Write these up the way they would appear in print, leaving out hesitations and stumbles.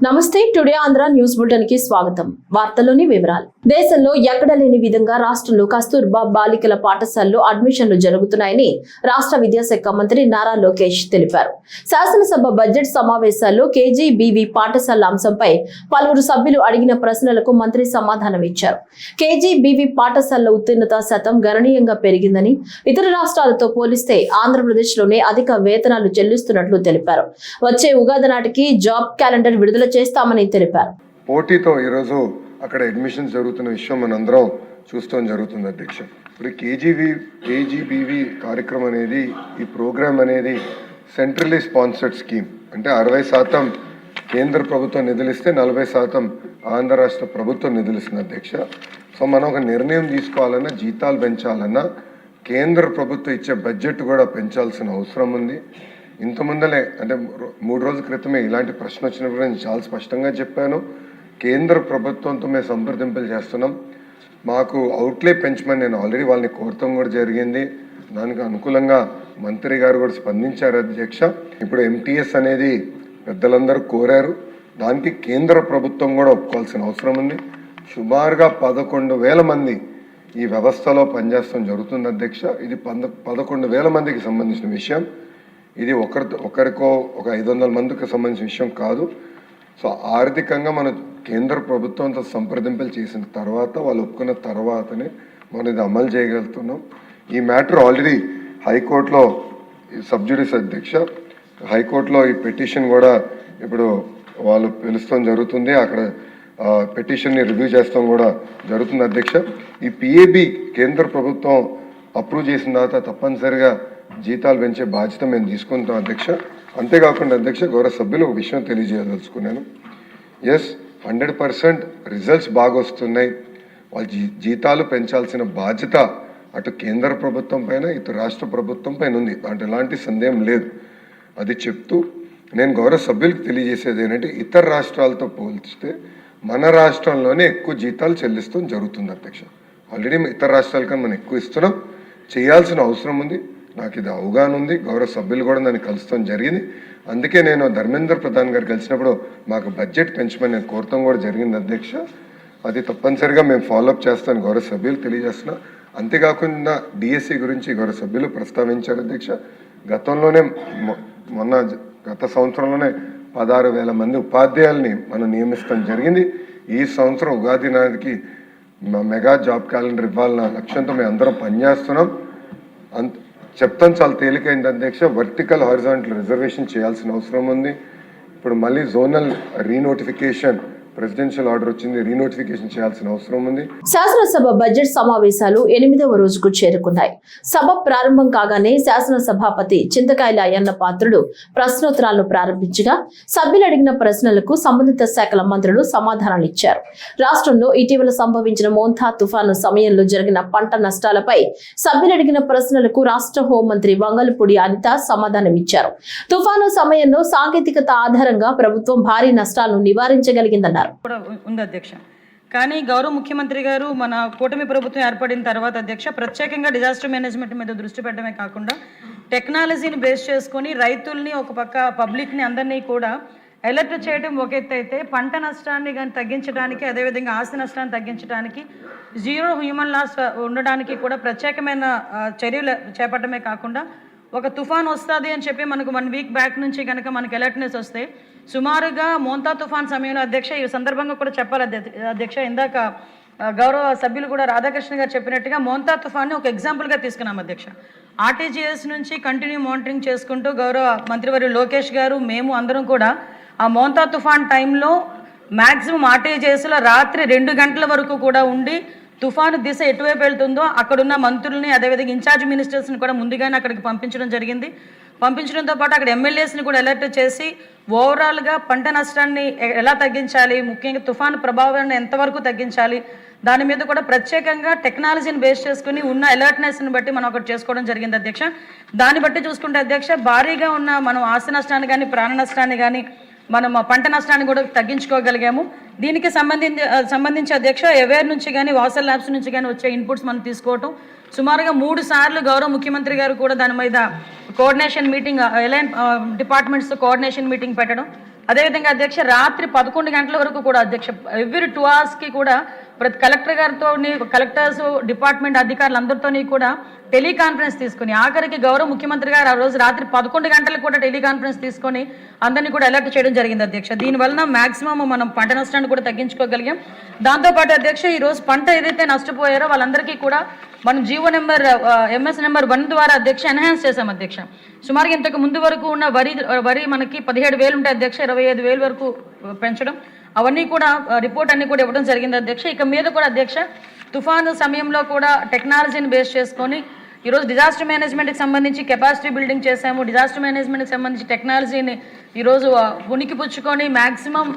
నమస్తే today Andhra news bulletin కి స్వాగతం. వార్తల్లోని వివరాలు. దేశంలో ఎక్కడ లేని విధంగా రాష్ట్రంలో కస్తూర్బా బాలికల పాఠశాలలో అడ్మిషన్లు జరుగుతున్నాయని రాష్ట్ర విద్యాశాఖ మంత్రి నారా లోకేష్ తెలిపారు. శాసనసభ బడ్జెట్ సమావేశాల్లో కేజీబీవీ పాఠశాల అంశంపై పలువురు సభ్యులు అడిగిన ప్రశ్నలకు మంత్రి సమాధానం ఇచ్చారు. కేజీబీవీ పాఠశాలల ఉత్తీర్ణత శాతం గణనీయంగా పెరిగిందని, ఇతర రాష్ట్రాలతో పోలిస్తే ఆంధ్రప్రదేశ్ లోనే అధిక వేతనాలు చెల్లిస్తున్నట్లు తెలిపారు. వచ్చే ఉగాది నాటికి జాబ్ క్యాలెండర్ విడుదల చేస్తామని తెలిపారు. పోటీతో ఈరోజు అక్కడ అడ్మిషన్స్ జరుగుతున్న విషయం మనందరం చూస్తాం జరుగుతుంది అధ్యక్ష. ఇప్పుడు కేజీబీవీ కార్యక్రమం అనేది, ఈ ప్రోగ్రామ్ అనేది సెంట్రలీ స్పాన్సర్డ్ స్కీమ్. అంటే 60% కేంద్ర ప్రభుత్వం నిధులిస్తే 40% ఆంధ్ర రాష్ట్ర ప్రభుత్వం నిధులిస్తుంది అధ్యక్ష. సో మనం ఒక నిర్ణయం తీసుకోవాలన్నా, జీతాలు పెంచాలన్నా కేంద్ర ప్రభుత్వం ఇచ్చే బడ్జెట్ కూడా పెంచాల్సిన అవసరం ఉంది. ఇంత ముందలే అంటే 3 రోజుల క్రితమే ఇలాంటి ప్రశ్న వచ్చినప్పుడు నేను చాలా స్పష్టంగా చెప్పాను. కేంద్ర ప్రభుత్వంతో మేము సంప్రదింపులు చేస్తున్నాం. మాకు అవుట్లే పెంచమని నేను ఆల్రెడీ వాళ్ళని కోరటం కూడా జరిగింది. దానికి అనుకూలంగా మంత్రి గారు కూడా స్పందించారు అధ్యక్ష. ఇప్పుడు ఎంటీఎస్ అనేది పెద్దలందరూ కోరారు. దానికి కేంద్ర ప్రభుత్వం కూడా ఒప్పుకోవాల్సిన అవసరం ఉంది. సుమారుగా 11,000 మంది ఈ వ్యవస్థలో పనిచేస్తాం జరుగుతుంది అధ్యక్ష. ఇది 11,000 మందికి సంబంధించిన విషయం. ఇది ఒకరికో ఒక 500 మందికి సంబంధించిన విషయం కాదు. సో ఆర్థికంగా మన కేంద్ర ప్రభుత్వంతో సంప్రదింపులు చేసిన తర్వాత, వాళ్ళు ఒప్పుకున్న తర్వాతనే మనం ఇది అమలు చేయగలుగుతున్నాం. ఈ మ్యాటర్ ఆల్రెడీ హైకోర్టులో సబ్జుడిస్ అధ్యక్ష, హైకోర్టులో ఈ పిటిషన్ కూడా ఇప్పుడు వాళ్ళు పిలుస్తాం జరుగుతుంది. అక్కడ పిటిషన్ని రివ్యూ చేస్తాం కూడా జరుగుతుంది అధ్యక్ష. ఈ పిఏబి కేంద్ర ప్రభుత్వం అప్రూవ్ చేసిన తర్వాత తప్పనిసరిగా జీతాలు పెంచే బాధ్యత మేము తీసుకుంటాం అధ్యక్ష. అంతేకాకుండా అధ్యక్ష, గౌరవ సభ్యులు ఒక విషయం తెలియజేయదలుచుకున్నాను. ఎస్, 100% రిజల్ట్స్ బాగా వస్తున్నాయి. వాళ్ళ జీతాలు పెంచాల్సిన బాధ్యత అటు కేంద్ర ప్రభుత్వం పైన, ఇటు రాష్ట్ర ప్రభుత్వం పైన ఉంది. దాంట్లో ఎలాంటి సందేహం లేదు. అది చెప్తూ నేను గౌరవ సభ్యులకు తెలియజేసేది ఏంటంటే, ఇతర రాష్ట్రాలతో పోల్చితే మన రాష్ట్రంలోనే ఎక్కువ జీతాలు చెల్లిస్తాం జరుగుతుంది అధ్యక్ష. ఆల్రెడీ ఇతర రాష్ట్రాల కన్నా మనం ఎక్కువ ఇస్తున్నాం. చేయాల్సిన అవసరం ఉంది. నాకు ఇది అవగాహన ఉంది. గౌరవ సభ్యులు కూడా నన్ను కలుస్తాం జరిగింది. అందుకే నేను ధర్మేంద్ర ప్రధాన్ గారు కలిసినప్పుడు మాకు బడ్జెట్ పెంచమని నేను కోరటం కూడా జరిగింది అధ్యక్ష. అది తప్పనిసరిగా మేము ఫాలోఅప్ చేస్తాను గౌరవ సభ్యులు తెలియజేస్తున్నా. అంతేకాకుండా డిఎస్సి గురించి గౌరవ సభ్యులు ప్రస్తావించారు అధ్యక్ష. గతంలోనే గత సంవత్సరంలోనే 16,000 మంది ఉపాధ్యాయుల్ని మనం నియమిస్తాం జరిగింది. ఈ సంవత్సరం ఉగాది నాటికి మెగా జాబ్ క్యాలెండర్ ఇవ్వాలన్న లక్ష్యంతో మేము అందరం పనిచేస్తున్నాం. చెప్తాను, చాలా తేలికైంది అధ్యక్ష. వర్టికల్ హారిజాంటల్ రిజర్వేషన్ చేయాల్సిన అవసరం ఉంది. ఇప్పుడు మళ్ళీ జోనల్ రీనోటిఫికేషన్, ప్రెసిడెన్షియల్ ఆర్డర్ వచ్చింది, రీనోటిఫికేషన్ చేయాల్సిన అవసరం ఉంది. శాసనసభ బడ్జెట్ సమావేశాలు 8వ రోజుకు చేరుకున్నాయి. సభ ప్రారంభం కాగానే శాసనసభాపతి చింతకాయల అయ్యన్న పాత్రుడు ప్రశ్నోత్తరాలను ప్రారంభించగా, సభ్యులు అడిగిన ప్రశ్నలకు సంబంధిత శాఖల మంత్రులు సమాధానాలు ఇచ్చారు. రాష్ట్రంలో ఇటీవల సంభవించిన మోంతా తుఫాను సమయంలో జరిగిన పంట నష్టాలపై సభ్యులు అడిగిన ప్రశ్నలకు రాష్ట్ర హోంమంత్రి వంగలపూడి అనిత సమాధానమిచ్చారు. తుఫాను సమయంలో సాంకేతికత ఆధారంగా ప్రభుత్వం భారీ నష్టాలను నివారించగలిగిందన్నారు. ఉంది అధ్యక్ష. కానీ గౌరవ ముఖ్యమంత్రి గారు మన కూటమి ప్రభుత్వం ఏర్పడిన తర్వాత అధ్యక్ష, ప్రత్యేకంగా డిజాస్టర్ మేనేజ్మెంట్ మీద దృష్టి పెట్టడమే కాకుండా టెక్నాలజీని బేస్ చేసుకొని రైతుల్ని, ఒక పక్క పబ్లిక్ని అందరినీ కూడా అలర్ట్ చేయడం ఒక ఎత్తు అయితే, పంట నష్టాన్ని కానీ తగ్గించడానికి, అదేవిధంగా ఆస్తి నష్టాన్ని తగ్గించడానికి, జీరో హ్యూమన్ లాస్ ఉండడానికి కూడా ప్రత్యేకమైన చర్యలు చేపట్టడమే కాకుండా, ఒక తుఫాన్ వస్తుంది అని చెప్పి మనకు 1 వీక్ బ్యాక్ నుంచి కనుక మనకు అలర్ట్నెస్ వస్తే, సుమారుగా మోంతా తుఫాన్ సమయంలో అధ్యక్ష, ఈ సందర్భంగా కూడా చెప్పాలి అధ్యక్ష, ఇందాక గౌరవ సభ్యులు కూడా రాధాకృష్ణ గారు చెప్పినట్టుగా మోంతా తుఫాన్ని ఒక ఎగ్జాంపుల్గా తీసుకున్నాం అధ్యక్ష. ఆర్టీజీఎస్ నుంచి కంటిన్యూ మానిటరింగ్ చేసుకుంటూ గౌరవ మంత్రివర్యులు లోకేష్ గారు, మేము అందరం కూడా ఆ మోంతా తుఫాన్ టైంలో మ్యాక్సిమం ఆర్టీజీఎస్లో రాత్రి 2 గంటల వరకు కూడా ఉండి, తుఫాను దిశ ఎటువైపు వెళ్తుందో అక్కడున్న మంత్రుల్ని, అదేవిధంగా ఇన్ఛార్జ్ మినిస్టర్స్ని కూడా ముందుగానే అక్కడికి పంపించడం జరిగింది. పంపించడంతో పాటు అక్కడ ఎమ్మెల్యేస్ని కూడా అలర్ట్ చేసి ఓవరాల్గా పంట నష్టాన్ని ఎలా తగ్గించాలి, ముఖ్యంగా తుఫాను ప్రభావాన్ని ఎంతవరకు తగ్గించాలి, దాని మీద కూడా ప్రత్యేకంగా టెక్నాలజీని బేస్ చేసుకుని ఉన్న అలర్ట్నెస్ని బట్టి మనం ఒకటి చేసుకోవడం జరిగింది అధ్యక్ష. దాన్ని బట్టి చూసుకుంటే అధ్యక్ష, భారీగా ఉన్న మనం ఆస్తి నష్టాన్ని కానీ, ప్రాణ నష్టాన్ని కానీ, మనం పంట నష్టాన్ని కూడా తగ్గించుకోగలిగాము. దీనికి సంబంధించి అధ్యక్ష, అవేర్ నుంచి కానీ, వాసల్ ల్యాబ్స్ నుంచి కానీ వచ్చే ఇన్పుట్స్ మనం తీసుకోవటం, సుమారుగా 3 సార్లు గౌరవ ముఖ్యమంత్రి గారు కూడా దాని మీద coordination meeting, align departments coordination meeting పెట్టడం, అదేవిధంగా అధ్యక్ష రాత్రి 11 గంటల వరకు కూడా అధ్యక్ష ఎవ్రీ 2 అవర్స్కి కూడా ప్రతి కలెక్టర్ గారితో కలెక్టర్స్ డిపార్ట్మెంట్ అధికారులందరితోని కూడా టెలికాన్ఫరెన్స్ తీసుకుని ఆఖరికి గౌరవ ముఖ్యమంత్రి గారు ఆ రోజు రాత్రి 11 గంటలకు కూడా టెలికాన్ఫరెన్స్ తీసుకొని అందరినీ కూడా అలర్ట్ చేయడం జరిగింది అధ్యక్ష. దీనివలన మాక్సిమం మనం పంట నష్టాన్ని కూడా తగ్గించుకోగలిగాం. దాంతోపాటు అధ్యక్ష ఈరోజు పంట ఏదైతే నష్టపోయారో వాళ్ళందరికీ కూడా మనం జీవో నెంబర్ MS నెంబర్ 1 ద్వారా అధ్యక్ష ఎన్హాన్స్ చేశాం అధ్యక్ష. సుమారుగా ఇంతకు ముందు వరకు ఉన్న వరి మనకి 17,000 ఉంటాయి అధ్యక్ష, 25,000 వరకు పెంచడం అవన్నీ కూడా రిపోర్ట్ అన్ని కూడా ఇవ్వడం జరిగింది అధ్యక్ష. ఇక మీద కూడా అధ్యక్ష తుఫాను సమయంలో కూడా టెక్నాలజీని బేస్ చేసుకొని ఈరోజు డిజాస్టర్ మేనేజ్మెంట్కి సంబంధించి కెపాసిటీ బిల్డింగ్ చేశాము. డిజాస్టర్ మేనేజ్మెంట్కి సంబంధించి టెక్నాలజీని ఈరోజు ఉనికి పుచ్చుకొని మ్యాక్సిమం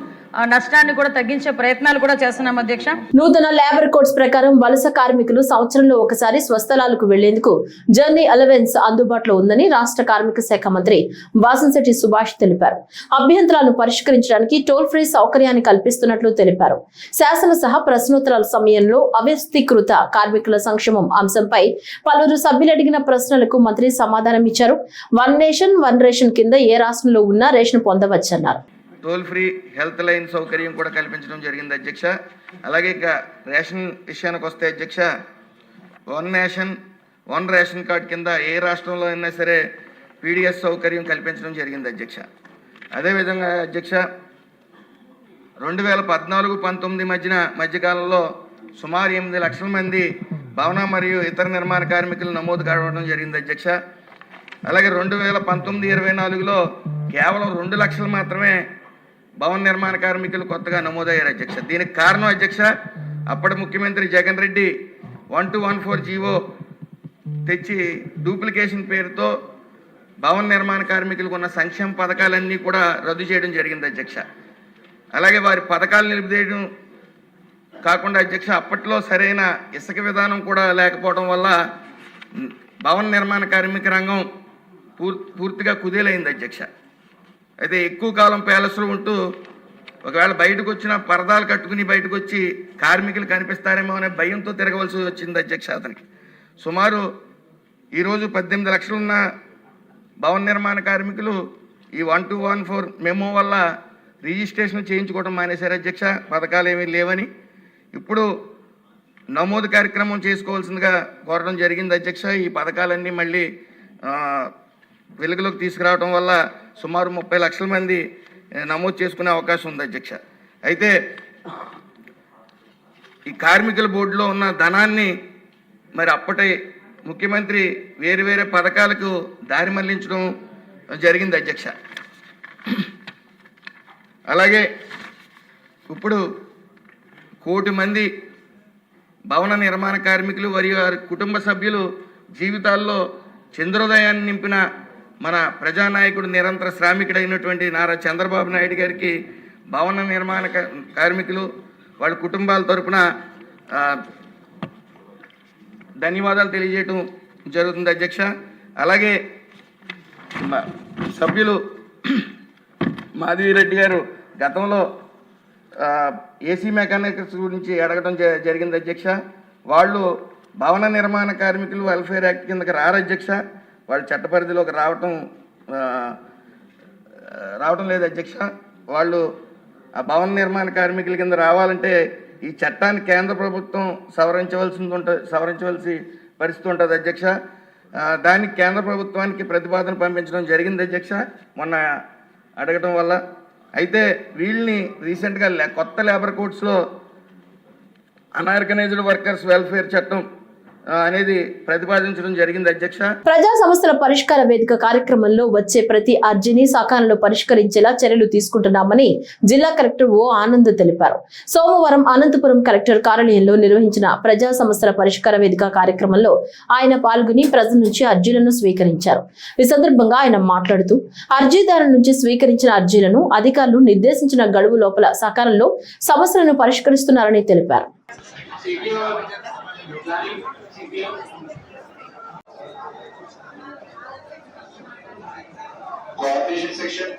నష్టాన్ని కూడా తగ్గించే ప్రయత్నాలు కూడా చేస్తున్నాం అధ్యక్ష. నూతన లేబర్ కోడ్స్ ప్రకారం వలస కార్మికులు సంవత్సరంలో ఒకసారి స్వస్థలాలకు వెళ్లేందుకు జర్నీ అలవెన్స్ అందుబాటులో ఉందని రాష్ట్ర కార్మిక శాఖ మంత్రి వాసంశెట్టి సుభాష్ తెలిపారు. అభ్యంతరాలను పరిష్కరించడానికి టోల్ ఫ్రీ సౌకర్యాన్ని కల్పిస్తున్నట్లు తెలిపారు. శాసన సహా ప్రశ్నోత్తరాల సమయంలో అవ్యవస్థీకృత కార్మికుల సంక్షేమం అంశంపై పలువురు సభ్యులు అడిగిన ప్రశ్నలకు మంత్రి సమాధానం ఇచ్చారు. 1 నేషన్ 1 రేషన్ కింద ఏ రాష్ట్రంలో ఉన్నా రేషన్ పొందవచ్చన్నారు. టోల్ ఫ్రీ హెల్త్ లైన్ సౌకర్యం కూడా కల్పించడం జరిగింది అధ్యక్ష. అలాగే ఇక రేషన్ విషయానికి వస్తే అధ్యక్ష 1 నేషన్ 1 రేషన్ కార్డ్ కింద ఏ రాష్ట్రంలో అయినా సరే PDS సౌకర్యం కల్పించడం జరిగింది అధ్యక్ష. అదేవిధంగా అధ్యక్ష 2014-19 మధ్యకాలంలో సుమారు 8 లక్షల మంది భవన మరియు ఇతర నిర్మాణ కార్మికులు నమోదు కావడం జరిగింది అధ్యక్ష. అలాగే 2019-24లో కేవలం 2 లక్షలు మాత్రమే భవన నిర్మాణ కార్మికులు కొత్తగా నమోదయ్యారు అధ్యక్ష. దీనికి కారణం అధ్యక్ష అప్పటి ముఖ్యమంత్రి జగన్ రెడ్డి 1214 జీవో తెచ్చి డూప్లికేషన్ పేరుతో భవన నిర్మాణ కార్మికులకు ఉన్న సంక్షేమ పథకాలన్నీ కూడా రద్దు చేయడం జరిగింది అధ్యక్ష. అలాగే వారి పథకాలు నిలిపివేయడం కాకుండా అధ్యక్ష అప్పట్లో సరైన ఇసుక విధానం కూడా లేకపోవడం వల్ల భవన నిర్మాణ కార్మిక రంగం పూర్తిగా కుదేలైంది అధ్యక్ష. అయితే ఎక్కువ కాలం ప్యాలెస్లో ఉంటూ ఒకవేళ బయటకు వచ్చిన పరదాలు కట్టుకుని బయటకు వచ్చి కార్మికులు కనిపిస్తారేమో అనే భయంతో తిరగవలసి వచ్చింది అధ్యక్ష. అతనికి సుమారు ఈరోజు 18 లక్షలున్న భవన నిర్మాణ కార్మికులు ఈ 1214 మెమో వల్ల రిజిస్ట్రేషన్ చేయించుకోవడం మానేశారు అధ్యక్ష. పథకాలు ఏమీ లేవని ఇప్పుడు నమోదు కార్యక్రమం చేసుకోవాల్సిందిగా కోరడం జరిగింది అధ్యక్ష. ఈ పథకాలన్నీ మళ్ళీ వెలుగులోకి తీసుకురావడం వల్ల సుమారు 30 లక్షల మంది నమోదు చేసుకునే అవకాశం ఉంది అధ్యక్ష. అయితే ఈ కార్మికుల బోర్డులో ఉన్న ధనాన్ని మరి అప్పటి ముఖ్యమంత్రి వేరే పథకాలకు దారి మళ్లించడం జరిగింది అధ్యక్ష. అలాగే ఇప్పుడు 1 కోటి మంది భవన నిర్మాణ కార్మికులు మరియు వారి కుటుంబ సభ్యులు జీవితాల్లో చంద్రోదయాన్ని నింపిన మన ప్రజానాయకుడు నిరంతర శ్రామికుడైనటువంటి నారా చంద్రబాబు నాయుడు గారికి భవన నిర్మాణ కార్మికులు వాళ్ళ కుటుంబాల తరపున ధన్యవాదాలు తెలియజేయటం జరుగుతుంది అధ్యక్ష. అలాగే సభ్యులు మాధవిరెడ్డి గారు గతంలో ఏసీ మెకానిక్స్ గురించి అడగడం జరిగింది అధ్యక్ష. వాళ్ళు భవన నిర్మాణ కార్మికులు వెల్ఫేర్ యాక్ట్ కిందకి రారు అధ్యక్ష. వాళ్ళు చట్టపరిధిలోకి రావడం లేదు అధ్యక్ష. వాళ్ళు ఆ భవన నిర్మాణ కార్మికుల కింద రావాలంటే ఈ చట్టాన్ని కేంద్ర ప్రభుత్వం సవరించవలసి పరిస్థితి ఉంటుంది అధ్యక్ష. దానికి కేంద్ర ప్రభుత్వానికి ప్రతిపాదన పంపించడం జరిగింది అధ్యక్ష మొన్న అడగటం వల్ల. అయితే వీళ్ళని రీసెంట్గా కొత్త లేబర్ కోడ్స్లో అన్ఆర్గనైజ్డ్ వర్కర్స్ వెల్ఫేర్ చట్టం అనేది ప్రతిపాదించడం జరిగింది అధ్యక్ష. ప్రజా సమస్యల పరిష్కార వేదిక కార్యక్రమంలో వచ్చే ప్రతి అర్జీని సకాలంలో పరిష్కరించేలా చర్యలు తీసుకుంటున్నామని జిల్లా కలెక్టర్ ఓ ఆనంద్ తెలిపారు. సోమవారం అనంతపురం కలెక్టర్ కార్యాలయంలో నిర్వహించిన ప్రజా సమస్యల పరిష్కార వేదిక కార్యక్రమంలో ఆయన పాల్గొని ప్రజల నుంచి అర్జీలను స్వీకరించారు. ఈ సందర్భంగా ఆయన మాట్లాడుతూ అర్జీదారుల నుంచి స్వీకరించిన అర్జీలను అధికారులు నిర్దేశించిన గడువు లోపల సకాలంలో సమస్యలను పరిష్కరిస్తున్నారని తెలిపారు. Coordination section.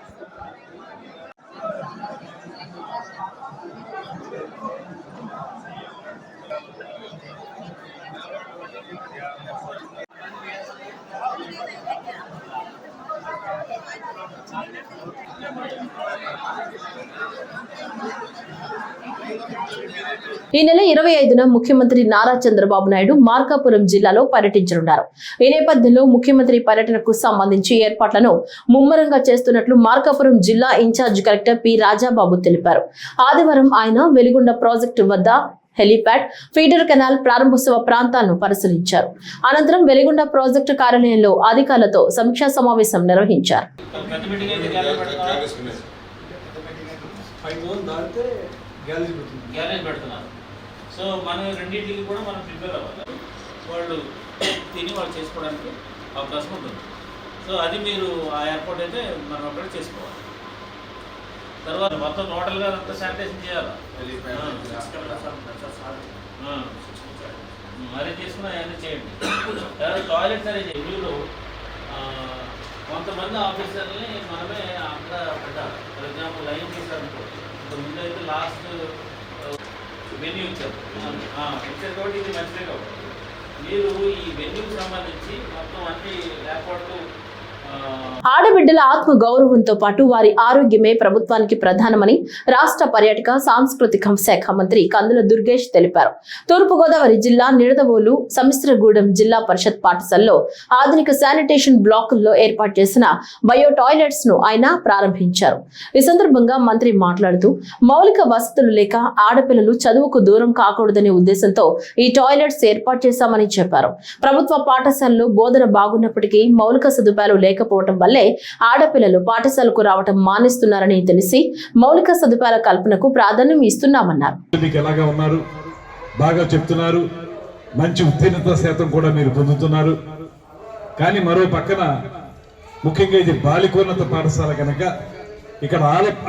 ఈ నెల 25న ముఖ్యమంత్రి నారా చంద్రబాబు నాయుడు మార్కాపురం జిల్లాలో పర్యటించనున్నారు. ఈ నేపథ్యంలో ముఖ్యమంత్రి పర్యటనకు సంబంధించి ఏర్పాట్లను ముమ్మరంగా చేస్తున్నట్లు మార్కాపురం జిల్లా ఇన్ఛార్జ్ కలెక్టర్ పి రాజాబాబు తెలిపారు. ఆదివారం ఆయన వెలిగొండ ప్రాజెక్టు వద్ద హెలీప్యాడ్, ఫీడర్ కెనాల్ ప్రారంభోత్సవ ప్రాంతాలను పరిశీలించారు. అనంతరం వెలిగొండ ప్రాజెక్టు కార్యాలయంలో అధికారులతో సమీక్షా సమావేశం నిర్వహించారు. సో మనం రెండింటికి కూడా మనం ప్రిపేర్ అవ్వాలి. వాళ్ళు తిని వాళ్ళు చేసుకోవడానికి అవకాశం ఉంటుంది. సో అది మీరు ఆ ఏర్పాటు అయితే మనం అక్కడ చేసుకోవాలి. తర్వాత మొత్తం టోటల్గా అంతా శానిటైజేషన్ చేయాలి. మరీ చేసుకున్నా అవన్నీ చేయండి. టాయిలెట్ సరే రివ్యూలో కొంతమంది ఆఫీసర్ని మనమే అక్కడ పెట్టాలి. ఫర్ ఎగ్జాంపుల్ లైన్ చేశారనుకో, ఇప్పుడు ముందు అయితే లాస్ట్ వెన్యూ ఇచ్చారు కాబట్టి ఇది మంచిదే కాబట్టి మీరు ఈ వెన్యూకి సంబంధించి మొత్తం అన్ని ఏర్పాట్లు. ఆడబిడ్డల ఆత్మ గౌరవంతో పాటు వారి ఆరోగ్యమే ప్రభుత్వానికి ప్రధానమని రాష్ట్ర పర్యాటక సాంస్కృతిక శాఖ మంత్రి కందుల దుర్గేష్ తెలిపారు. తూర్పుగోదావరి జిల్లా నిడదవోలు సమిశ్రగూడెం జిల్లా పరిషత్ పాఠశాలలో ఆధునిక శానిటేషన్ బ్లాకుల్లో ఏర్పాటు చేసిన బయో టాయిలెట్స్ ను ఆయన ప్రారంభించారు. ఈ సందర్భంగా మంత్రి మాట్లాడుతూ మౌలిక వసతులు లేక ఆడపిల్లలు చదువుకు దూరం కాకూడదనే ఉద్దేశంతో ఈ టాయిలెట్స్ ఏర్పాటు చేశామని చెప్పారు. ప్రభుత్వ పాఠశాలలో బోధన బాగున్నప్పటికీ మౌలిక సదుపాయాలు లేకపోవడం వల్లే ఆడపిల్లలు పాఠశాలకు రావటం మానేస్తున్నారని తెలిసి మౌలిక సదుపాయాల కల్పనకు ప్రాధాన్యం ఇస్తున్నామన్నారు. బాగా చెప్తున్నారు, మంచి ఉత్తీర్ణత శాతం కూడా మీరు పొందుతున్నారు. కానీ మరో పక్కన ముఖ్యంగా ఇది బాలికోన్నత పాఠశాల కనుక ఇక్కడ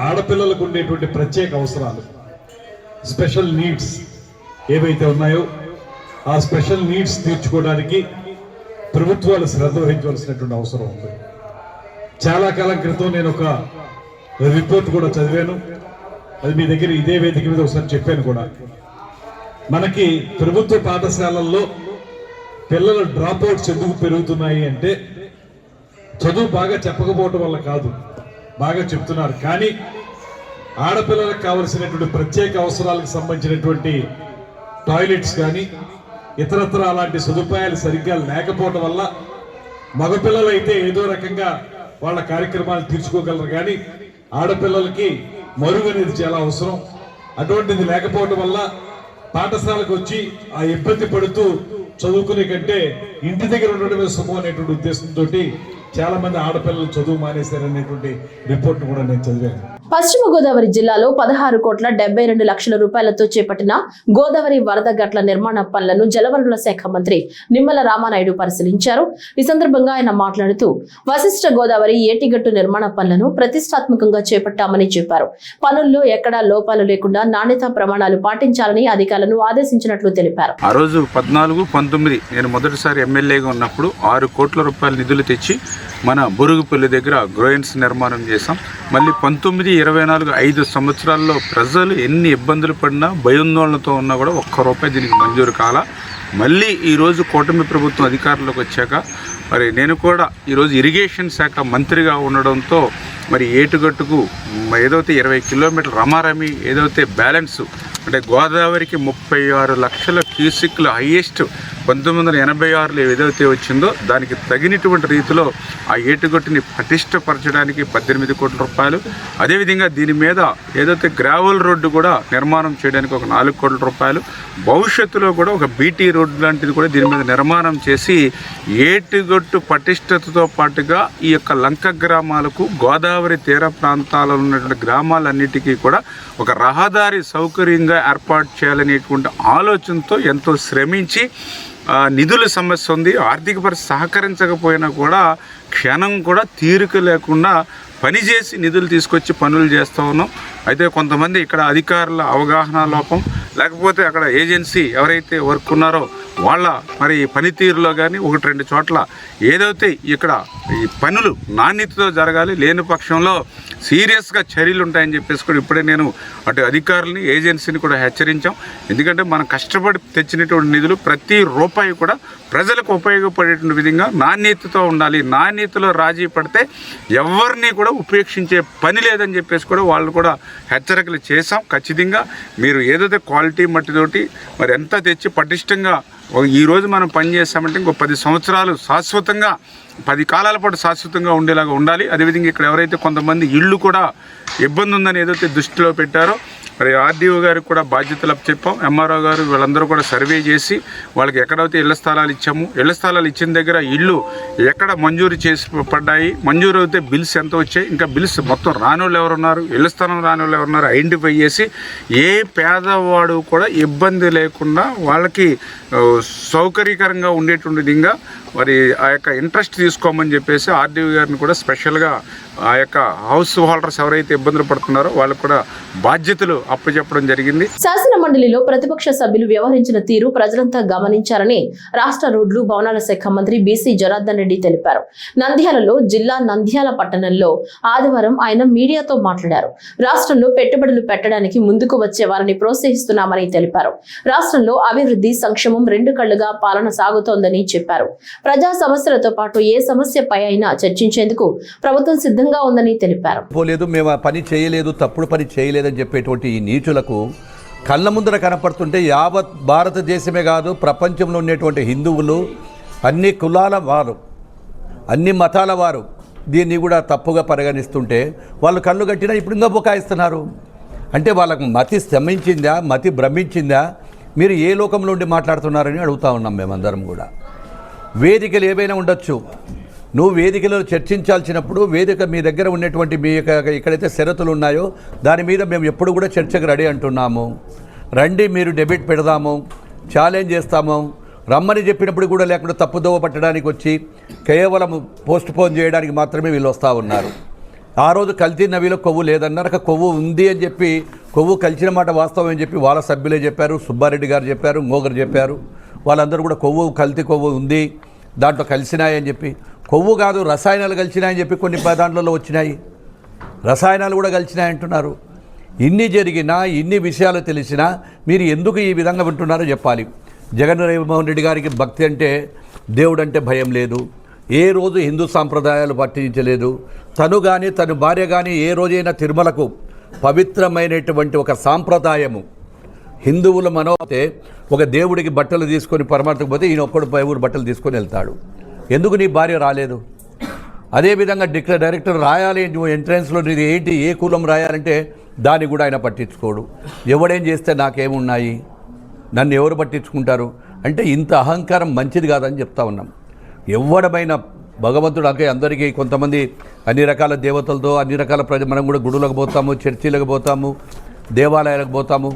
ఆడపిల్లలకు ఉండేటువంటి ప్రత్యేక అవసరాలు, స్పెషల్ నీడ్స్ ఏవైతే ఉన్నాయో ఆ స్పెషల్ నీడ్స్ తీర్చుకోవడానికి ప్రభుత్వాలు శ్రద్ధ వహించవలసినటువంటి అవసరం ఉంది. చాలా కాలం క్రితం నేను ఒక రిపోర్ట్ కూడా చదివాను, అది మీ దగ్గర ఇదే వేదిక మీద ఒకసారి చెప్పాను కూడా. మనకి ప్రభుత్వ పాఠశాలల్లో పిల్లల డ్రాప్ అవుట్స్ ఎందుకు పెరుగుతున్నాయి అంటే చదువు బాగా చెప్పకపోవటం వల్ల కాదు, బాగా చెప్తున్నారు. కానీ ఆడపిల్లలకు కావలసినటువంటి ప్రత్యేక అవసరాలకు సంబంధించినటువంటి టాయిలెట్స్ కానీ ఇతరత్ర అలాంటి సదుపాయాలు సరిగ్గా లేకపోవటం వల్ల మగపిల్లలు అయితే ఏదో రకంగా వాళ్ళ కార్యక్రమాలు తీర్చుకోగలరు, కానీ ఆడపిల్లలకి మరుగు అనేది చాలా అవసరం. అటువంటిది లేకపోవటం వల్ల పాఠశాలకు వచ్చి ఆ ఇబ్బంది పడుతూ చదువుకునే కంటే ఇంటి దగ్గర ఉండడమే సుఖం అనేటువంటి ఉద్దేశంతో చాలా మంది ఆడపిల్లలు చదువు మానేశారనేటువంటి రిపోర్ట్ కూడా నేను చదివాను. పశ్చిమ గోదావరి జిల్లాలో 16,72,00,000 రూపాయలతో చేపట్టిన గోదావరి వరద గట్ల నిర్మాణ పనులను జలవనరుల శాఖ మంత్రి నిమ్మల రామానాయుడు పరిశీలించారు. ఈ సందర్భంగా ఆయన మాట్లాడుతూ వశిష్ఠ గోదావరి ఏటిగట్టు నిర్మాణ పనులను ప్రతిష్టాత్మకంగా చేపట్టామని చెప్పారు. పనుల్లో ఎక్కడా లోపాలు లేకుండా నాణ్యతా ప్రమాణాలు పాటించాలని అధికారులను ఆదేశించినట్లు తెలిపారు. ఆ రోజు 14-19 నేను మొదటిసారి ఎమ్మెల్యేగా ఉన్నప్పుడు 6 కోట్ల రూపాయల నిధులు తెచ్చి మన బొరుగుపల్లి దగ్గర గ్రోయిన్స్ నిర్మాణం చేశాం. మళ్ళీ 19-24 5 సంవత్సరాల్లో ప్రజలు ఎన్ని ఇబ్బందులు పడినా భయాందోళనతో ఉన్నా కూడా ఒక్క రూపాయి దీనికి మంజూరు కాల. మళ్ళీ ఈరోజు కూటమి ప్రభుత్వం అధికారంలోకి వచ్చాక మరి నేను కూడా ఈరోజు ఇరిగేషన్ శాఖ మంత్రిగా ఉండడంతో మరి ఏటుగట్టుకు ఏదైతే 20 కిలోమీటర్ల రమారమి ఏదైతే బ్యాలెన్స్ అంటే గోదావరికి 36 లక్షల క్యూసిక్లు హైయెస్ట్ 1986లో ఏదైతే వచ్చిందో దానికి తగినటువంటి రీతిలో ఆ ఏటుగట్టుని పటిష్టపరచడానికి 18 కోట్ల రూపాయలు, అదేవిధంగా దీని మీద ఏదైతే గ్రావెల్ రోడ్డు కూడా నిర్మాణం చేయడానికి ఒక 4 కోట్ల రూపాయలు, భవిష్యత్తులో కూడా ఒక బీటీ రోడ్డు లాంటిది కూడా దీని మీద నిర్మాణం చేసి ఏటుగట్టు పటిష్టతతో పాటుగా ఈ యొక్క లంక గ్రామాలకు గోదావరి తీర ప్రాంతాలలో ఉన్నటువంటి గ్రామాలన్నిటికీ కూడా ఒక రహదారి సౌకర్యంగా ఏర్పాటు చేయాలనేటువంటి ఆలోచనతో ఎంతో శ్రమించి నిధుల సమస్య ఉంది, ఆర్థిక పరిస్థితి సహకరించకపోయినా కూడా క్షణం కూడా తీరిక లేకుండా పనిచేసి నిధులు తీసుకొచ్చి పనులు చేస్తూ ఉన్నాం. అయితే కొంతమంది ఇక్కడ అధికారుల అవగాహన లోపం, లేకపోతే అక్కడ ఏజెన్సీ ఎవరైతే వర్క్ ఉన్నారో వాళ్ళ మరి పనితీరులో కానీ 1-2 చోట్ల ఏదైతే ఇక్కడ ఈ పనులు నాణ్యతతో జరగాలి, లేని పక్షంలో సీరియస్గా చర్యలు ఉంటాయని చెప్పేసి కూడా ఇప్పుడే నేను అటు అధికారులని ఏజెన్సీని కూడా హెచ్చరించాం. ఎందుకంటే మనం కష్టపడి తెచ్చినటువంటి నిధులు ప్రతి రూపాయి కూడా ప్రజలకు ఉపయోగపడేటువంటి విధంగా నాణ్యతతో ఉండాలి. నాణ్యతలో రాజీ పడితే ఎవరిని కూడా ఉపేక్షించే పని లేదని చెప్పేసి కూడా వాళ్ళు కూడా హెచ్చరికలు చేశాం. ఖచ్చితంగా మీరు ఏదైతే క్వాలిటీ మట్టితోటి మరి ఎంత తెచ్చి పటిష్టంగా ఈరోజు మనం పని చేస్తామంటే ఇంకో 10 సంవత్సరాలు శాశ్వతంగా 10 కాలాల పాటు శాశ్వతంగా ఉండేలాగా ఉండాలి. అదేవిధంగా ఇక్కడ ఎవరైతే కొంతమంది ఇళ్ళు కూడా ఇబ్బంది ఉందని ఏదైతే దృష్టిలో పెట్టారో మరి ఆర్డీఓ గారికి కూడా బాధ్యతలు చెప్పాం. ఎంఆర్ఓ గారు వీళ్ళందరూ కూడా సర్వే చేసి వాళ్ళకి ఎక్కడైతే ఇళ్ల స్థలాలు ఇచ్చాము, ఇళ్ల స్థలాలు ఇచ్చిన దగ్గర ఇళ్ళు ఎక్కడ మంజూరు చేసి పడ్డాయి, మంజూరు అయితే బిల్స్ ఎంత వచ్చాయి, ఇంకా బిల్స్ మొత్తం రానోళ్ళు ఎవరున్నారు, ఇళ్ల స్థలం రానోళ్ళు ఎవరున్నారు ఐడెంటిఫై చేసి ఏ పేదవాడు కూడా ఇబ్బంది లేకుండా వాళ్ళకి సౌకర్యకరంగా ఉండేటువంటి విధంగా మరి ఆ యొక్క ఇంట్రెస్ట్ తీసుకోమని చెప్పేసి ఆర్డీఓ గారిని కూడా స్పెషల్గా ఆ యొక్క హౌస్ హోల్డర్స్ ఎవరైతే ఇబ్బందులు పడుతున్నారో వాళ్ళకు కూడా బాధ్యతలు అప్పచెప్పడం జరిగింది. శాసన మండలిలో ప్రతిపక్ష సభ్యులు వ్యవహరించిన తీరు ప్రజలంతా గమనించారని రాష్ట్ర రోడ్లు భవనాల శాఖ మంత్రి బీసీ జనార్దన్ రెడ్డి తెలిపారు. నంద్యాలలో జిల్లా నంద్యాల పట్టణంలో ఆదివారం ఆయన మీడియాతో మాట్లాడారు. రాష్ట్రంలో పెట్టుబడులు పెట్టడానికి ముందుకు వచ్చే వారిని ప్రోత్సహిస్తున్నామని తెలిపారు. రాష్ట్రంలో అభివృద్ధి సంక్షేమం 2 కళ్లుగా పాలన సాగుతోందని చెప్పారు. ప్రజా సమస్యలతో పాటు ఏ సమస్యపై అయినా చర్చించేందుకు ప్రభుత్వం సిద్ధంగా ఉందని తెలిపారు. మేము పని చేయలేదు, తప్పుడు పని చేయలేదని చెప్పేటువంటి ఈ నీచులకు కళ్ళ ముందర కనపడుతుంటే యావత్ భారతదేశమే కాదు ప్రపంచంలో ఉండేటువంటి హిందువులు, అన్ని కులాల వారు, అన్ని మతాల వారు దీన్ని కూడా తప్పుగా పరిగణిస్తుంటే వాళ్ళు కళ్ళు కట్టినా ఇప్పుడు ఇంకా బుకాయిస్తున్నారు. అంటే వాళ్ళకు మతి శ్రమించిందా, మతి భ్రమించిందా, మీరు ఏ లోకంలో ఉండి మాట్లాడుతున్నారని అడుగుతా ఉన్నాం. మేమందరం కూడా వేదికలు ఏవైనా ఉండొచ్చు, నువ్వు వేదికలో చర్చించాల్సినప్పుడు వేదిక మీ దగ్గర ఉన్నటువంటి మీ ఎక్కడైతే షరతులు ఉన్నాయో దాని మీద మేము ఎప్పుడు కూడా చర్చకు రెడీ అంటున్నాము. రండి, మీరు డెబేట్ పెడదాము, ఛాలెంజ్ చేస్తాము. రమ్మని చెప్పినప్పుడు కూడా లేకుండా తప్పుదోవ పట్టడానికి వచ్చి కేవలం పోస్ట్ పోన్ చేయడానికి మాత్రమే వీళ్ళు వస్తూ ఉన్నారు. ఆ రోజు కల్తీ నవిలో కొవ్వు లేదన్నారు, కొవ్వు ఉంది అని చెప్పి, కొవ్వు కలిసిన మాట వాస్తవం అని చెప్పి వాళ్ళ సభ్యులే చెప్పారు. సుబ్బారెడ్డి గారు చెప్పారు, మోగరు చెప్పారు. వాళ్ళందరూ కూడా కొవ్వు, కల్తీ కొవ్వు ఉంది, దాంట్లో కలిసినాయని చెప్పి, కొవ్వు కాదు రసాయనాలు కలిసినాయని చెప్పి కొన్ని దాంట్లో వచ్చినాయి, రసాయనాలు కూడా కలిసినాయి అంటున్నారు. ఇన్ని జరిగినా, ఇన్ని విషయాలు తెలిసినా మీరు ఎందుకు ఈ విధంగా వింటున్నారో చెప్పాలి. జగన్మోహన్ రెడ్డి గారికి భక్తి అంటే, దేవుడు అంటే భయం లేదు. ఏ రోజు హిందూ సాంప్రదాయాలు పట్టించలేదు. తను కానీ తన భార్య కానీ ఏ రోజైనా తిరుమలకు పవిత్రమైనటువంటి ఒక సాంప్రదాయము హిందువుల మనోతే ఒక దేవుడికి బట్టలు తీసుకొని పరమార్థకు పోతే ఈయన ఒక్కడు ఊరు బట్టలు తీసుకొని వెళ్తాడు. ఎందుకు నీ భార్య రాలేదు? అదేవిధంగా డైరెక్టర్ రాయాలి, నువ్వు ఎంట్రన్స్లో నీది ఏంటి, ఏ కులం రాయాలంటే దాన్ని కూడా ఆయన పట్టించుకోడు. ఎవడేం చేస్తే నాకేమున్నాయి, నన్ను ఎవరు పట్టించుకుంటారు అంటే ఇంత అహంకారం మంచిది కాదని చెప్తా ఉన్నాం. ఎవడమైనా భగవంతుడు అంటే అందరికీ కొంతమంది అన్ని రకాల దేవతలతో అన్ని రకాల మనం కూడా గుడులకు పోతాము, చర్చిలకు పోతాము, దేవాలయాలకు పోతాము,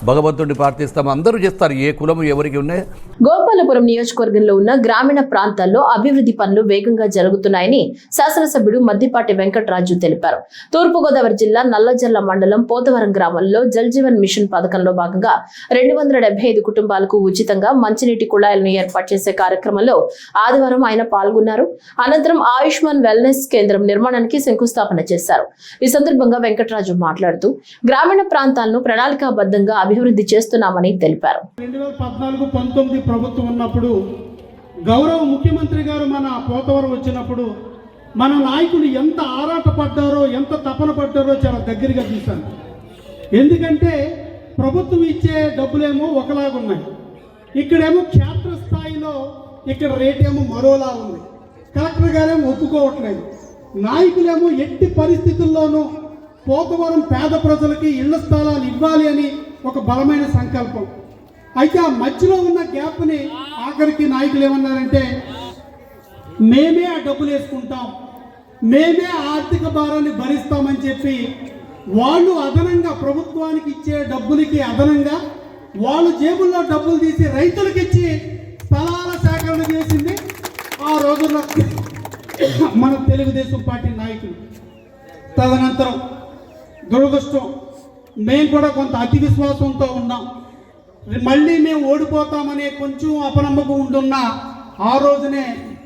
భగవంతుడిని ప్రార్థిస్తాము, అందరూ చేస్తారు. ఏ కులము ఎవరికి ఉన్నాయి. గోపాలపురం నియోజకవర్గంలో ఉన్న గ్రామీణ ప్రాంతాల్లో అభివృద్ధి పనులు వేగంగా జరుగుతున్నాయని శాసనసభ్యుడు మద్దిపాటి వెంకటరాజు తెలిపారు. తూర్పుగోదావరి జిల్లా నల్లజర్ల మండలం పోతవరం గ్రామంలో జల్ జీవన్ మిషన్ పథకంలో భాగంగా 275 కుటుంబాలకు ఉచితంగా మంచినీటి కుళాయిలను ఏర్పాటు చేసే కార్యక్రమంలో ఆదివారం ఆయన పాల్గొన్నారు. అనంతరం ఆయుష్మాన్ వెల్నెస్ కేంద్రం నిర్మాణానికి శంకుస్థాపన చేశారు. ఈ సందర్భంగా వెంకటరాజు మాట్లాడుతూ గ్రామీణ ప్రాంతాలను ప్రణాళికాబద్ధంగా అభివృద్ధి చేస్తున్నామని తెలిపారు. 2014-19 ప్రభుత్వం ఉన్నప్పుడు గౌరవ ముఖ్యమంత్రి గారు మన పోతవరం వచ్చినప్పుడు మన నాయకులు ఎంత ఆరాటపడ్డారో, ఎంత తపన పడ్డారో చాలా దగ్గరగా చూశాను. ఎందుకంటే ప్రభుత్వం ఇచ్చే డబ్బులేమో ఒకలాగున్నాయి, ఇక్కడేమో క్షేత్రస్థాయిలో ఇక్కడ రేటేమో మరోలా ఉంది. కలెక్టర్ గారేమో ఒప్పుకోవట్లేదు. నాయకులేమో ఎట్టి పరిస్థితుల్లోనూ పోతవరం పేద ప్రజలకి ఇళ్ల స్థలాలు ఇవ్వాలి అని ఒక బలమైన సంకల్పం. అయితే ఆ మధ్యలో ఉన్న గ్యాప్ని ఆఖరికి నాయకులు ఏమన్నారంటే, మేమే ఆ డబ్బులు వేసుకుంటాం, మేమే ఆర్థిక భారాన్ని భరిస్తామని చెప్పి వాళ్ళు అదనంగా ప్రభుత్వానికి ఇచ్చే డబ్బులకి అదనంగా వాళ్ళు జేబుల్లో డబ్బులు తీసి రైతులకు ఇచ్చి స్థలాల సేకరణ చేసింది ఆ రోజుల్లో మన తెలుగుదేశం పార్టీ నాయకులు. తదనంతరం దురదృష్టం, మేము కూడా కొంత అతి విశ్వాసంతో ఉన్నాం. మళ్ళీ మేము ఓడిపోతామనే కొంచెం అపనమ్మకం ఉంటున్న ఆ రోజునే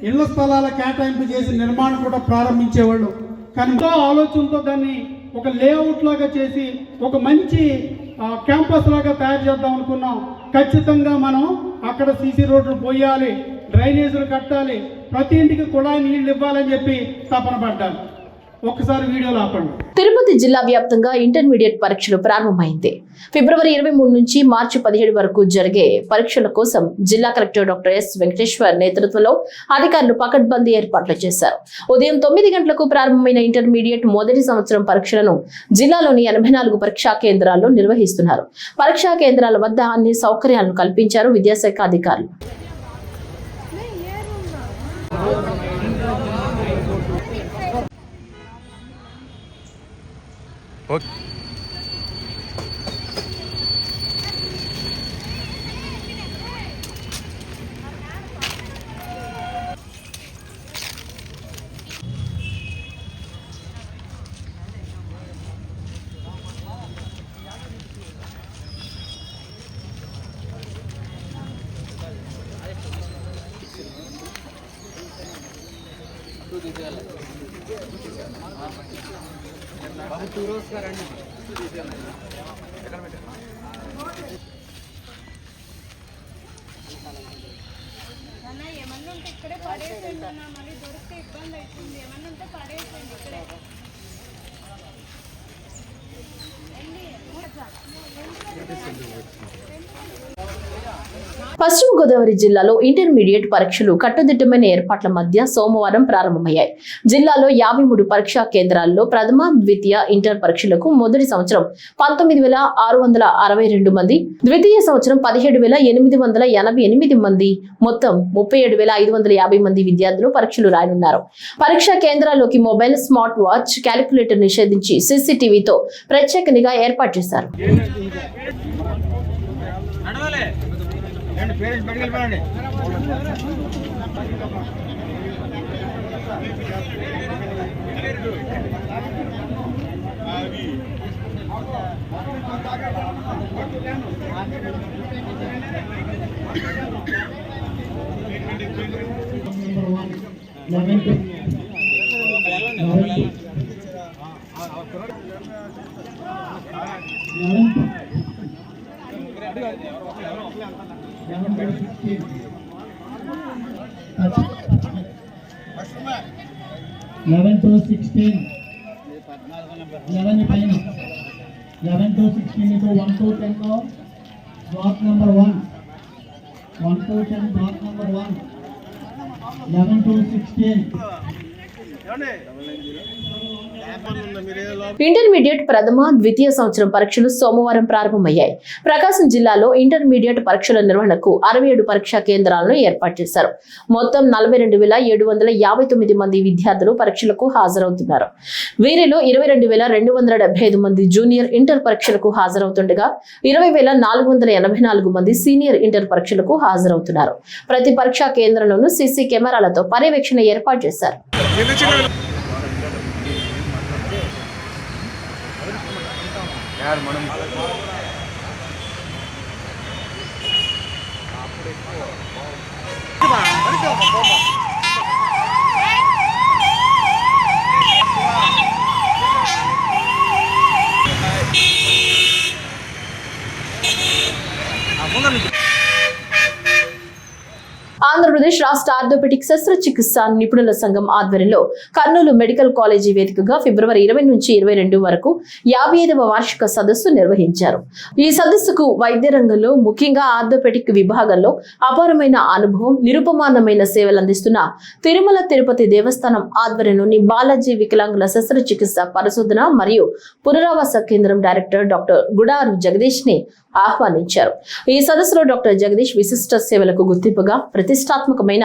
ఇళ్ల స్థలాల కేటాయింపు చేసి నిర్మాణం కూడా ప్రారంభించేవాళ్ళు. కానీ ఎంతో ఆలోచనతో దాన్ని ఒక లేఅవుట్ లాగా చేసి ఒక మంచి క్యాంపస్ లాగా తయారు చేద్దాం అనుకున్నాం. ఖచ్చితంగా మనం అక్కడ సీసీ రోడ్లు పోయాలి, డ్రైనేజీలు కట్టాలి, ప్రతి ఇంటికి కుళాయి నీళ్లు ఇవ్వాలని చెప్పి తపన పడ్డాను. ఒక్కసారి వీడియోలో ఆపండి. తిరుపతి జిల్లా వ్యాప్తంగా ఇంటర్మీడియట్ పరీక్షలు ప్రారంభమైంది. ఫిబ్రవరి 23 నుంచి మార్చి 17 వరకు జరిగే పరీక్షల కోసం జిల్లా కలెక్టర్ డాక్టర్ ఎస్ వెంకటేశ్వర్ నేతృత్వంలో అధికారులు పకడ్బందీ ఏర్పాట్లు చేశారు. ఉదయం 9 గంటలకు ప్రారంభమైన ఇంటర్మీడియట్ మొదటి సంవత్సరం పరీక్షలను జిల్లాలోని 84 పరీక్షా కేంద్రాల్లో నిర్వహిస్తున్నారు. పరీక్షా కేంద్రాల వద్ద అన్ని సౌకర్యాలను కల్పించారు విద్యాశాఖ అధికారులు. ఏమన్నా ఉంటే ఇక్కడే పడేసేయండి అన్న, మళ్ళీ దొరికితే ఇబ్బంది అవుతుంది. ఏమన్నా ఉంటే పడేసేయండి ఇక్కడే. పశ్చిమ గోదావరి జిల్లాలో ఇంటర్మీడియట్ పరీక్షలు కట్టుదిట్టమైన ఏర్పాట్ల మధ్య సోమవారం ప్రారంభమయ్యాయి. జిల్లాలో 53 పరీక్షా కేంద్రాల్లో ప్రథమ, ద్వితీయ ఇంటర్ పరీక్షలకు మొదటి సంవత్సరం 19,662 మంది, ద్వితీయ సంవత్సరం 17,888 మంది, మొత్తం 37,550 మంది విద్యార్థులు పరీక్షలు రాయనున్నారు. పరీక్షా కేంద్రాల్లోకి మొబైల్, స్మార్ట్ వాచ్, క్యాలిక్యులేటర్ నిషేధించి సీసీటీవీతో ప్రత్యేక నిఘా ఏర్పాటు చేశారు. Eleven to 16. 11 పైన 11 to 16 to 1 to 10 లో block number 1. 1 to 10 block number 1. 11 to 16. Intermediate ప్రథమ, ద్వితీయ సంవత్సరం పరీక్షలు సోమవారం ప్రారంభమయ్యాయి. ప్రకాశం జిల్లాలో ఇంటర్మీడియట్ పరీక్షల నిర్వహణకు 67 పరీక్షా కేంద్రాలను ఏర్పాటు చేశారు. మొత్తం 42,759 మంది విద్యార్థులు పరీక్షలకు హాజరవుతున్నారు. వీరిలో 22,275 మంది జూనియర్ ఇంటర్ పరీక్షలకు హాజరవుతుండగా 20,484 మంది సీనియర్ ఇంటర్ పరీక్షలకు హాజరవుతున్నారు. ప్రతి పరీక్షా కేంద్రంలోనూ సీసీ కెమెరాలతో పర్యవేక్షణ ఏర్పాటు చేశారు. ఆంధ్రప్రదేశ్ రాష్ట్ర ఆర్థోపెడిక్ శస్త్రచికిత్స నిపుణుల సంఘం ఆధ్వర్యంలో కర్నూలు మెడికల్ కాలేజీ వేదికగా ఫిబ్రవరి 20 నుంచి 22 వరకు 55వ వార్షిక సదస్సు నిర్వహించారు. ఈ సదస్సుకు వైద్య రంగంలో ముఖ్యంగా ఆర్థోపెడిక్ విభాగంలో అపారమైన అనుభవం, నిరుపమానమైన సేవలు అందిస్తున్న తిరుమల తిరుపతి దేవస్థానం ఆధ్వర్యంలోని బాలాజీ వికలాంగుల శస్త్రచికిత్స పరిశోధన మరియు పునరావాస కేంద్రం డైరెక్టర్ డాక్టర్ గుడారు జగదీష్ ని ఆహ్వానించారు. ఈ సదస్సులో డాక్టర్ జగదీష్ విశిష్ట సేవలకు గుర్తింపుగా ప్రతిష్టాత్మకమైన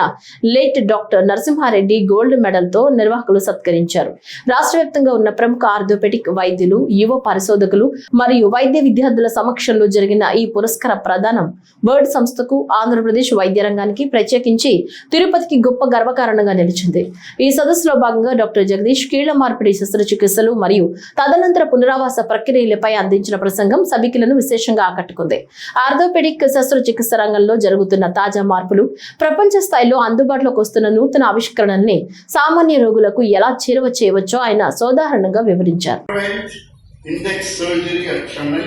late doctor Narasimha Reddy gold medal తో నిర్వాహకులు సత్కరించారు. రాష్ట్ర వ్యాప్తంగా ఉన్న ప్రముఖ ఆర్థోపెడిక్ వైద్యులు, యువ పరిశోధకులు మరియు వైద్య విద్యార్థుల సమక్షంలో జరిగిన ఈ పురస్కార ప్రదానం వర్డ్ సంస్థకు, ఆంధ్రప్రదేశ్ వైద్య రంగానికి, ప్రత్యేకించి తిరుపతికి గొప్ప గర్వకారణంగా నిలిచింది. ఈ సదస్సులో భాగంగా డాక్టర్ జగదీష్ కీళ్ల మార్పిడి శస్త్రచికిత్సలు మరియు తదనంతర పునరావాస ప్రక్రియలపై అందించిన ప్రసంగం సభికులను విశేషంగా ఆకట్టుకుంది. ఆర్థోపెడిక్ శస్త్రచికిత్స రంగంలో జరుగుతున్న తాజా మార్పులు, ప్రపంచ స్థాయిలో అందుబాటులోకి వస్తున్న నూతన ఆవిష్కరణల్ని సామాన్య రోగులకు ఎలా చేరువ చేయవచ్చో ఆయన సోదాహరణంగా వివరించారు. Index surgery at Chennai,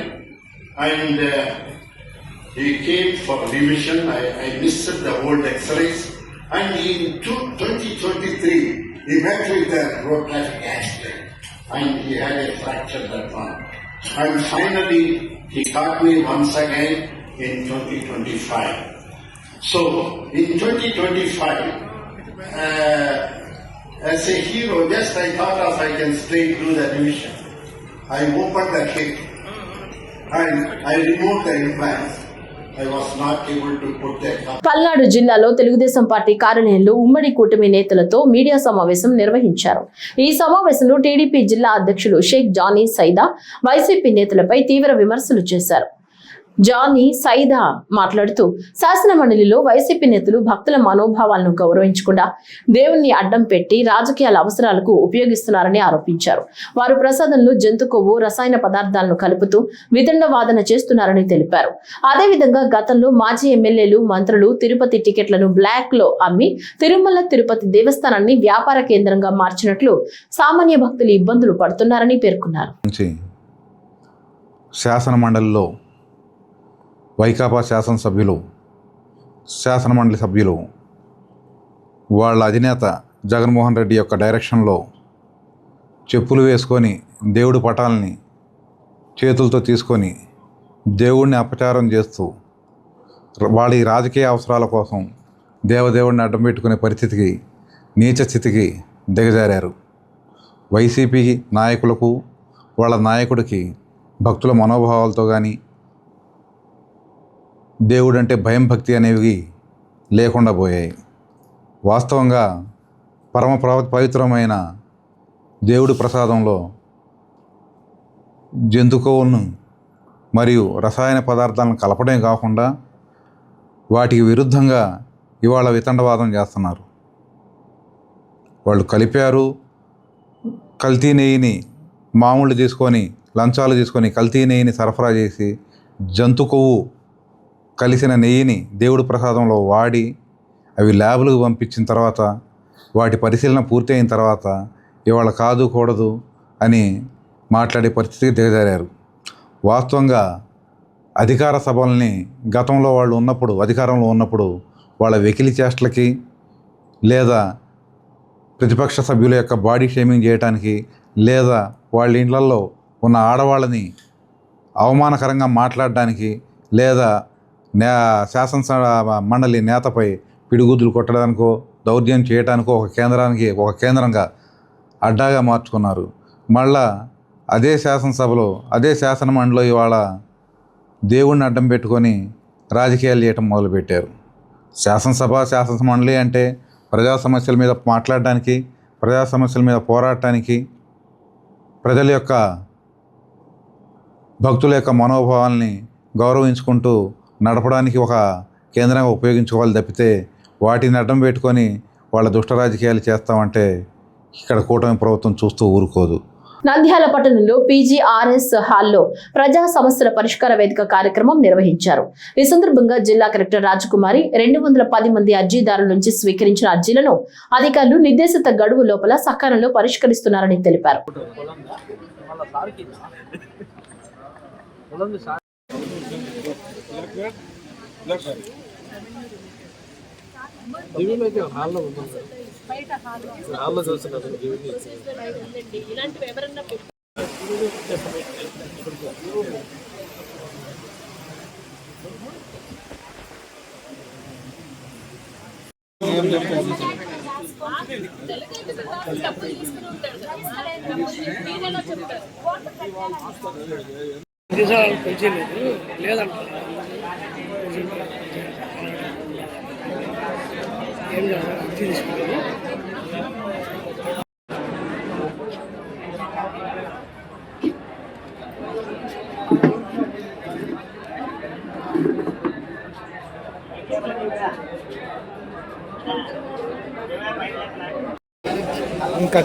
and he came for revision. I missed the old X-rays, and in 2023 he met with a road traffic accident, and he had a fracture that one. And finally he caught me once again in 2025. So in 2025, as a hero, just I thought of I can stay through the revision. I opened the hip and I removed the implants. I was not able to put the Palnadu జిల్లాలో Telugu Desam party కార్యాలయంలో ఉమ్మడి కూటమి నేతలతో media సమావేశం నిర్వహించారు. ఈ సమావేశంలో TDP జిల్లా అధ్యక్షులు షేక్ జానీ సైదా వైసీపీ నేతలపై తీవ్ర విమర్శలు చేశారు. జానీ సైదా మాట్లాడుతూ శాసన మండలిలో వైసీపీ నేతలు భక్తుల మనోభావాలను గౌరవించకుండా దేవుణ్ణి అడ్డం పెట్టి రాజకీయాల అవసరాలకు ఉపయోగిస్తున్నారని ఆరోపించారు. వారు ప్రసాదంలో జంతు కొవ్వు రసాయన పదార్థాలను కలుపుతూ వితండవాదన చేస్తున్నారని తెలిపారు. అదేవిధంగా గతంలో మాజీ ఎమ్మెల్యేలు మంత్రులు తిరుపతి టికెట్లను బ్లాక్ లో అమ్మి తిరుమల తిరుపతి దేవస్థానాన్ని వ్యాపార కేంద్రంగా మార్చినట్లు సామాన్య భక్తులు ఇబ్బందులు పడుతున్నారని పేర్కొన్నారు. శాసన మండలిలో వైకాపా శాసనసభ్యులు శాసనమండలి సభ్యులు వాళ్ళ అధినేత జగన్మోహన్ రెడ్డి యొక్క డైరెక్షన్లో చెప్పులు వేసుకొని దేవుడి పటాలని చేతులతో తీసుకొని దేవుడిని అపచారం చేస్తూ వాళ్ళ రాజకీయ అవసరాల కోసం దేవదేవుడిని అడ్డం పెట్టుకునే పరిస్థితికి నీచ స్థితికి దిగజారారు. వైసీపీ నాయకులకు వాళ్ళ నాయకుడికి భక్తుల మనోభావాలతో కానీ దేవుడు అంటే భయం భక్తి అనేవి లేకుండా పోయాయి. వాస్తవంగా పరమ పవిత్రమైన దేవుడి ప్రసాదంలో జంతుకోవులను మరియు రసాయన పదార్థాలను కలపడమే కాకుండా వాటికి విరుద్ధంగా ఇవాళ వితండవాదం చేస్తున్నారు. వాళ్ళు కలిపారు, కల్తీ నెయ్యిని మామూలు తీసుకొని లంచాలు తీసుకొని కల్తీ నెయ్యిని సరఫరా చేసి జంతు కొవ్వు కలిసిన నెయ్యిని దేవుడి ప్రసాదంలో వాడి అవి ల్యాబులకు పంపించిన తర్వాత వాటి పరిశీలన పూర్తి అయిన తర్వాత ఇవాళ కాదు కూడదు అని మాట్లాడే పరిస్థితికి దిగజారారు. వాస్తవంగా అధికార సభల్ని గతంలో వాళ్ళు ఉన్నప్పుడు అధికారంలో ఉన్నప్పుడు వాళ్ళ వెకిలి చేష్టలకి లేదా ప్రతిపక్ష సభ్యుల యొక్క బాడీ షేమింగ్ చేయడానికి లేదా వాళ్ళ ఇండ్లలో ఉన్న ఆడవాళ్ళని అవమానకరంగా మాట్లాడడానికి లేదా శాసన మండలి నేతపై పిడిగుద్దులు కొట్టడానికో దౌర్జన్యం చేయడానికో ఒక కేంద్రంగా అడ్డాగా మార్చుకున్నారు. మళ్ళా అదే శాసనసభలో అదే శాసన మండలిలో ఇవాళ దేవుడిని అడ్డం పెట్టుకొని రాజకీయాలు చేయటం మొదలుపెట్టారు. శాసన మండలి అంటే ప్రజా సమస్యల మీద మాట్లాడడానికి, ప్రజా సమస్యల మీద పోరాడటానికి, ప్రజల యొక్క భక్తుల యొక్క మనోభావాల్ని గౌరవించుకుంటూ నడపడానికి ఒక కేంద్రంగా ఉపయోగించుకోవాలి తప్పితే వాటిని అడ్డం పెట్టుకొని వాళ్ళ దుష్ట రాజకీయాలు చేస్తామంటే ఇక్కడ కూటమి ప్రభుత్వం చూస్తూ ఊరుకోదు. నంద్యాల పట్టణంలో PGRS హాల్లో ప్రజా సమస్యల పరిష్కార వేదిక కార్యక్రమం నిర్వహించారు. ఈ సందర్భంగా జిల్లా కలెక్టర్ రాజకుమారి 210 మంది అర్జీదారుల నుంచి స్వీకరించిన అర్జీలను అధికారులు నిర్దేశిత గడువు లోపల సకాలంలో పరిష్కరిస్తున్నారని తెలిపారు. ఇంకా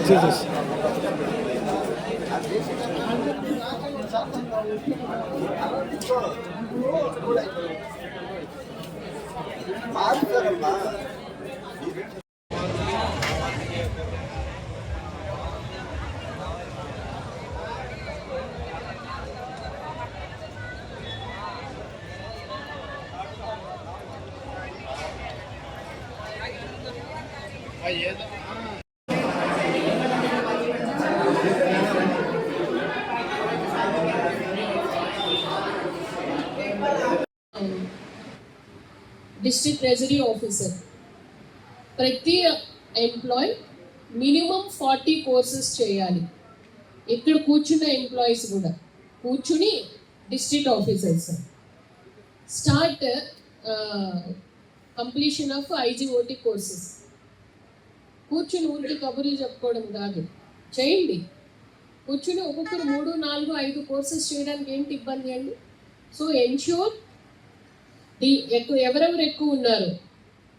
డిస్ట్రిక్ట్ ట్రెజరీ ఆఫీసర్ ప్రతి ఎంప్లాయ్ మినిమం 40 కోర్సెస్ చేయాలి. ఇక్కడ కూర్చున్న ఎంప్లాయీస్ కూడా కూర్చుని district officers start completion of IGOT courses. కూర్చుని ఊరికి కబుర్లు చెప్పుకోవడం కాదు, చేయండి. కూర్చుని ఒక్కొక్కరు 3, 4, 5 కోర్సెస్ చేయడానికి ఏంటి ఇబ్బంది అండి? సో ఎన్ష్యూర్ ఎవరెవరు ఎక్కువ ఉన్నారు,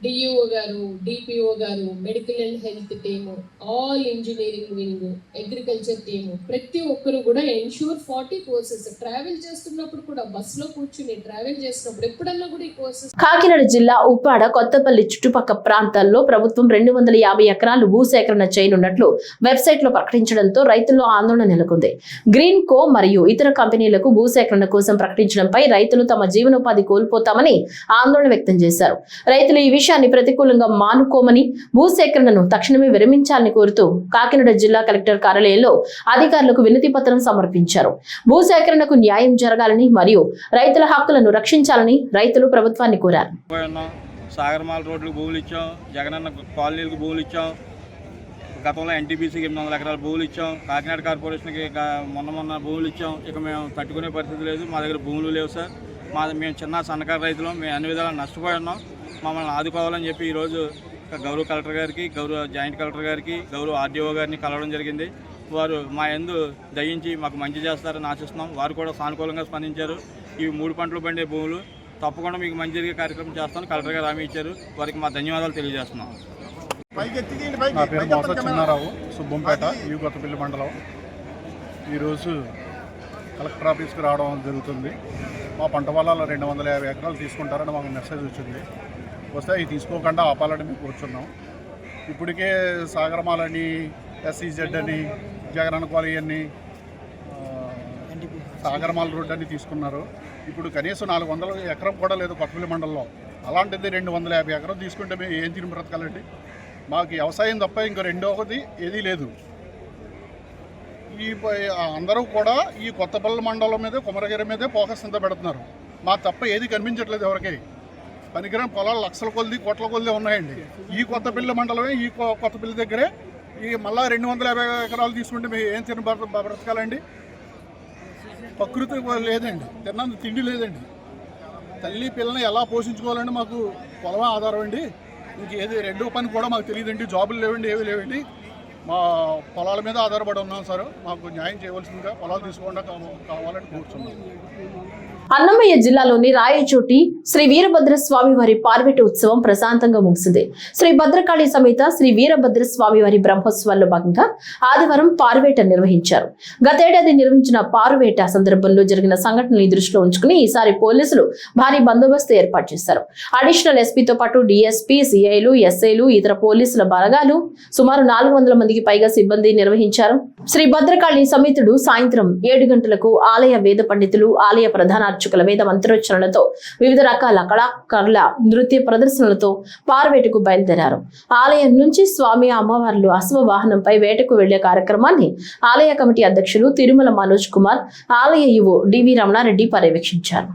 డిఈఓ గారు, డిపిఓ గారు, medical and health team, all engineering wing, agriculture team, ప్రతి ఒక్కరు కూడా ఎన్ష్యూర్ 40 కోర్సెస్. ట్రావెల్ చేస్తున్నప్పుడు కూడా బస్సులో కూర్చుని ట్రావెల్ చేసినప్పుడు ఎప్పుడన్నా కూడా ఈ కోర్సెస్. కాకినాడ జిల్లా ఉప్పాడ, కొత్తపల్లి చుట్టుపక్కల ప్రాంతాల్లో ప్రభుత్వం 250 ఎకరాలు భూసేకరణ చేయనున్నట్లు వెబ్సైట్ లో ప్రకటించడంతో రైతుల్లో ఆందోళన నెలకొంది. గ్రీన్ కో మరియు ఇతర కంపెనీలకు భూసేకరణ కోసం ప్రకటించడంపై రైతులు తమ జీవనోపాధి కోల్పోతామని ఆందోళన వ్యక్తం చేశారు. రైతులు ఈ విషయాన్ని ప్రతికూలంగా మానుకోమని, భూసేకరణను తక్షణమే విరమించాలని కోరుతూ కాకినాడ జిల్లా కలెక్టర్ కార్యాలయంలో అధికారులకు వినతి పత్రం సమర్పించారు. భూసేకరణకు న్యాయం జరగాలని మరియు రైతుల హక్కులను రక్షించాలని రైతులు ప్రభుత్వాన్ని కోరారు. సాగర్మాల రోడ్లకు భూములు ఇచ్చాం, జగనన్న కాలనీలకు భూములు ఇచ్చాం, గతంలో ఎన్టీపీసీకి 800 ఎకరాల భూములు ఇచ్చాం, కాకినాడ కార్పొరేషన్కి మొన్న భూములు ఇచ్చాం. ఇక మేము తట్టుకునే పరిస్థితి లేదు, మా దగ్గర భూములు లేవు సార్. మేము చిన్న సన్నకారు రైతులం, మేము అన్ని విధాలా నష్టపోయి ఉన్నాం. మమ్మల్ని ఆదుకోవాలని చెప్పి ఈరోజు గౌరవ కలెక్టర్ గారికి, గౌరవ జాయింట్ కలెక్టర్ గారికి, గౌరవ ఆర్డీఓ గారిని కలవడం జరిగింది. వారు మా యందు దయించి మాకు మంచి చేస్తారని ఆశిస్తున్నాం. వారు కూడా సానుకూలంగా స్పందించారు. ఇవి 3 పంటలు పండే భూములు, తప్పకుండా మీకు మంచి జరిగే కార్యక్రమం చేస్తామని కలెక్టర్ గారు హామీ ఇచ్చారు. వారికి మా ధన్యవాదాలు తెలియజేస్తున్నాం. నా పేరు మోస చిన్నారావు, సుబ్బంపేట, కొత్తపల్లి మండలం. ఈరోజు కలెక్టర్ ఆఫీస్కి రావడం జరుగుతుంది. మా పంట పొలాల్లో 250 ఎకరాలు తీసుకుంటారని మాకు మెసేజ్ వచ్చింది. వస్తే అవి తీసుకోకుండా ఆపాలని మేము కూర్చున్నాం. ఇప్పటికే సాగరమాలని, SEZ అని, జగనన్న కాలనీ అని, సాగరమాల రోడ్ అని తీసుకున్నారు. ఇప్పుడు కనీసం 400 ఎకరం కూడా లేదు కొత్తపల్లి మండలంలో. అలాంటిది 250 ఎకరం తీసుకుంటే మేము ఏం తిని బ్రతకాలండి? మాకు వ్యవసాయం తప్ప ఇంకో రెండవది ఏదీ లేదు. ఈ అందరూ కూడా ఈ కొత్తపల్లి మండలం మీదే, కుమరగిరి మీదే ఫోకస్ అంతా పెడుతున్నారు. మా తప్ప ఏది కనిపించట్లేదు ఎవరికి. పనికిరాని పొలాలు లక్షల కొద్ది, కోట్ల కొద్ది ఉన్నాయండి. ఈ కొత్తపల్లి మండలమే, ఈ కొత్తపల్లి దగ్గరే ఈ మళ్ళా 250 ఎకరాలు తీసుకుంటే మేము ఏం తిని బ్రతకాలండి? ప్రకృతి లేదండి, తిన్నందుకు తిండి లేదండి. తల్లి పిల్లని ఎలా పోషించుకోవాలండి? మాకు పొలమే ఆధారం అండి. ఇంకేది రెండో పని కూడా మాకు తెలియదండి. జాబులు లేవండి, ఏవి లేవండి. మా పొలాల మీద ఆధారపడి ఉన్నాం సార్. మాకు న్యాయం చేయవలసిందిగా పొలాలు తీసుకోకుండా కావాలని కూర్చున్నాం. అన్నమయ్య జిల్లాలోని రాయచోటి శ్రీ వీరభద్ర స్వామి వారి పార్వేట ఉత్సవం ప్రశాంతంగా ముగిసింది. శ్రీ భద్రకాళి సమేత శ్రీ వీరభద్ర స్వామి వారి బ్రహ్మోత్సవాల్లో భాగంగా ఆదివారం పార్వేట నిర్వహించారు. గతేడాది నిర్వహించిన పార్వేట సందర్భంలో జరిగిన సంఘటనని దృష్టిలో ఉంచుకుని ఈసారి పోలీసులు భారీ బందోబస్తు ఏర్పాటు చేశారు. అడిషనల్ ఎస్పీతో పాటు డిఎస్పీ, సిఐలు, ఎస్ఐలు, ఇతర పోలీసుల బలగాలు సుమారు 400 మందికి పైగా సిబ్బంది నిర్వహించారు. శ్రీ భద్రకాళి సమేతుడు సాయంత్రం 7 గంటలకు ఆలయ వేద పండితులు, ఆలయ ప్రధాన అర్చకుల వేద మంత్రోచ్చరణలతో, వివిధ రకాల కళాకారుల నృత్య ప్రదర్శనలతో పార్వేటకు బయలుదేరారు. ఆలయం నుంచి స్వామి, అమ్మవార్లు అశ్వవాహనంపై వేటకు వెళ్లే కార్యక్రమాన్ని ఆలయ కమిటీ అధ్యక్షులు తిరుమల మనోజ్ కుమార్, ఆలయ ఈవో డివి రమణారెడ్డి పర్యవేక్షించారు.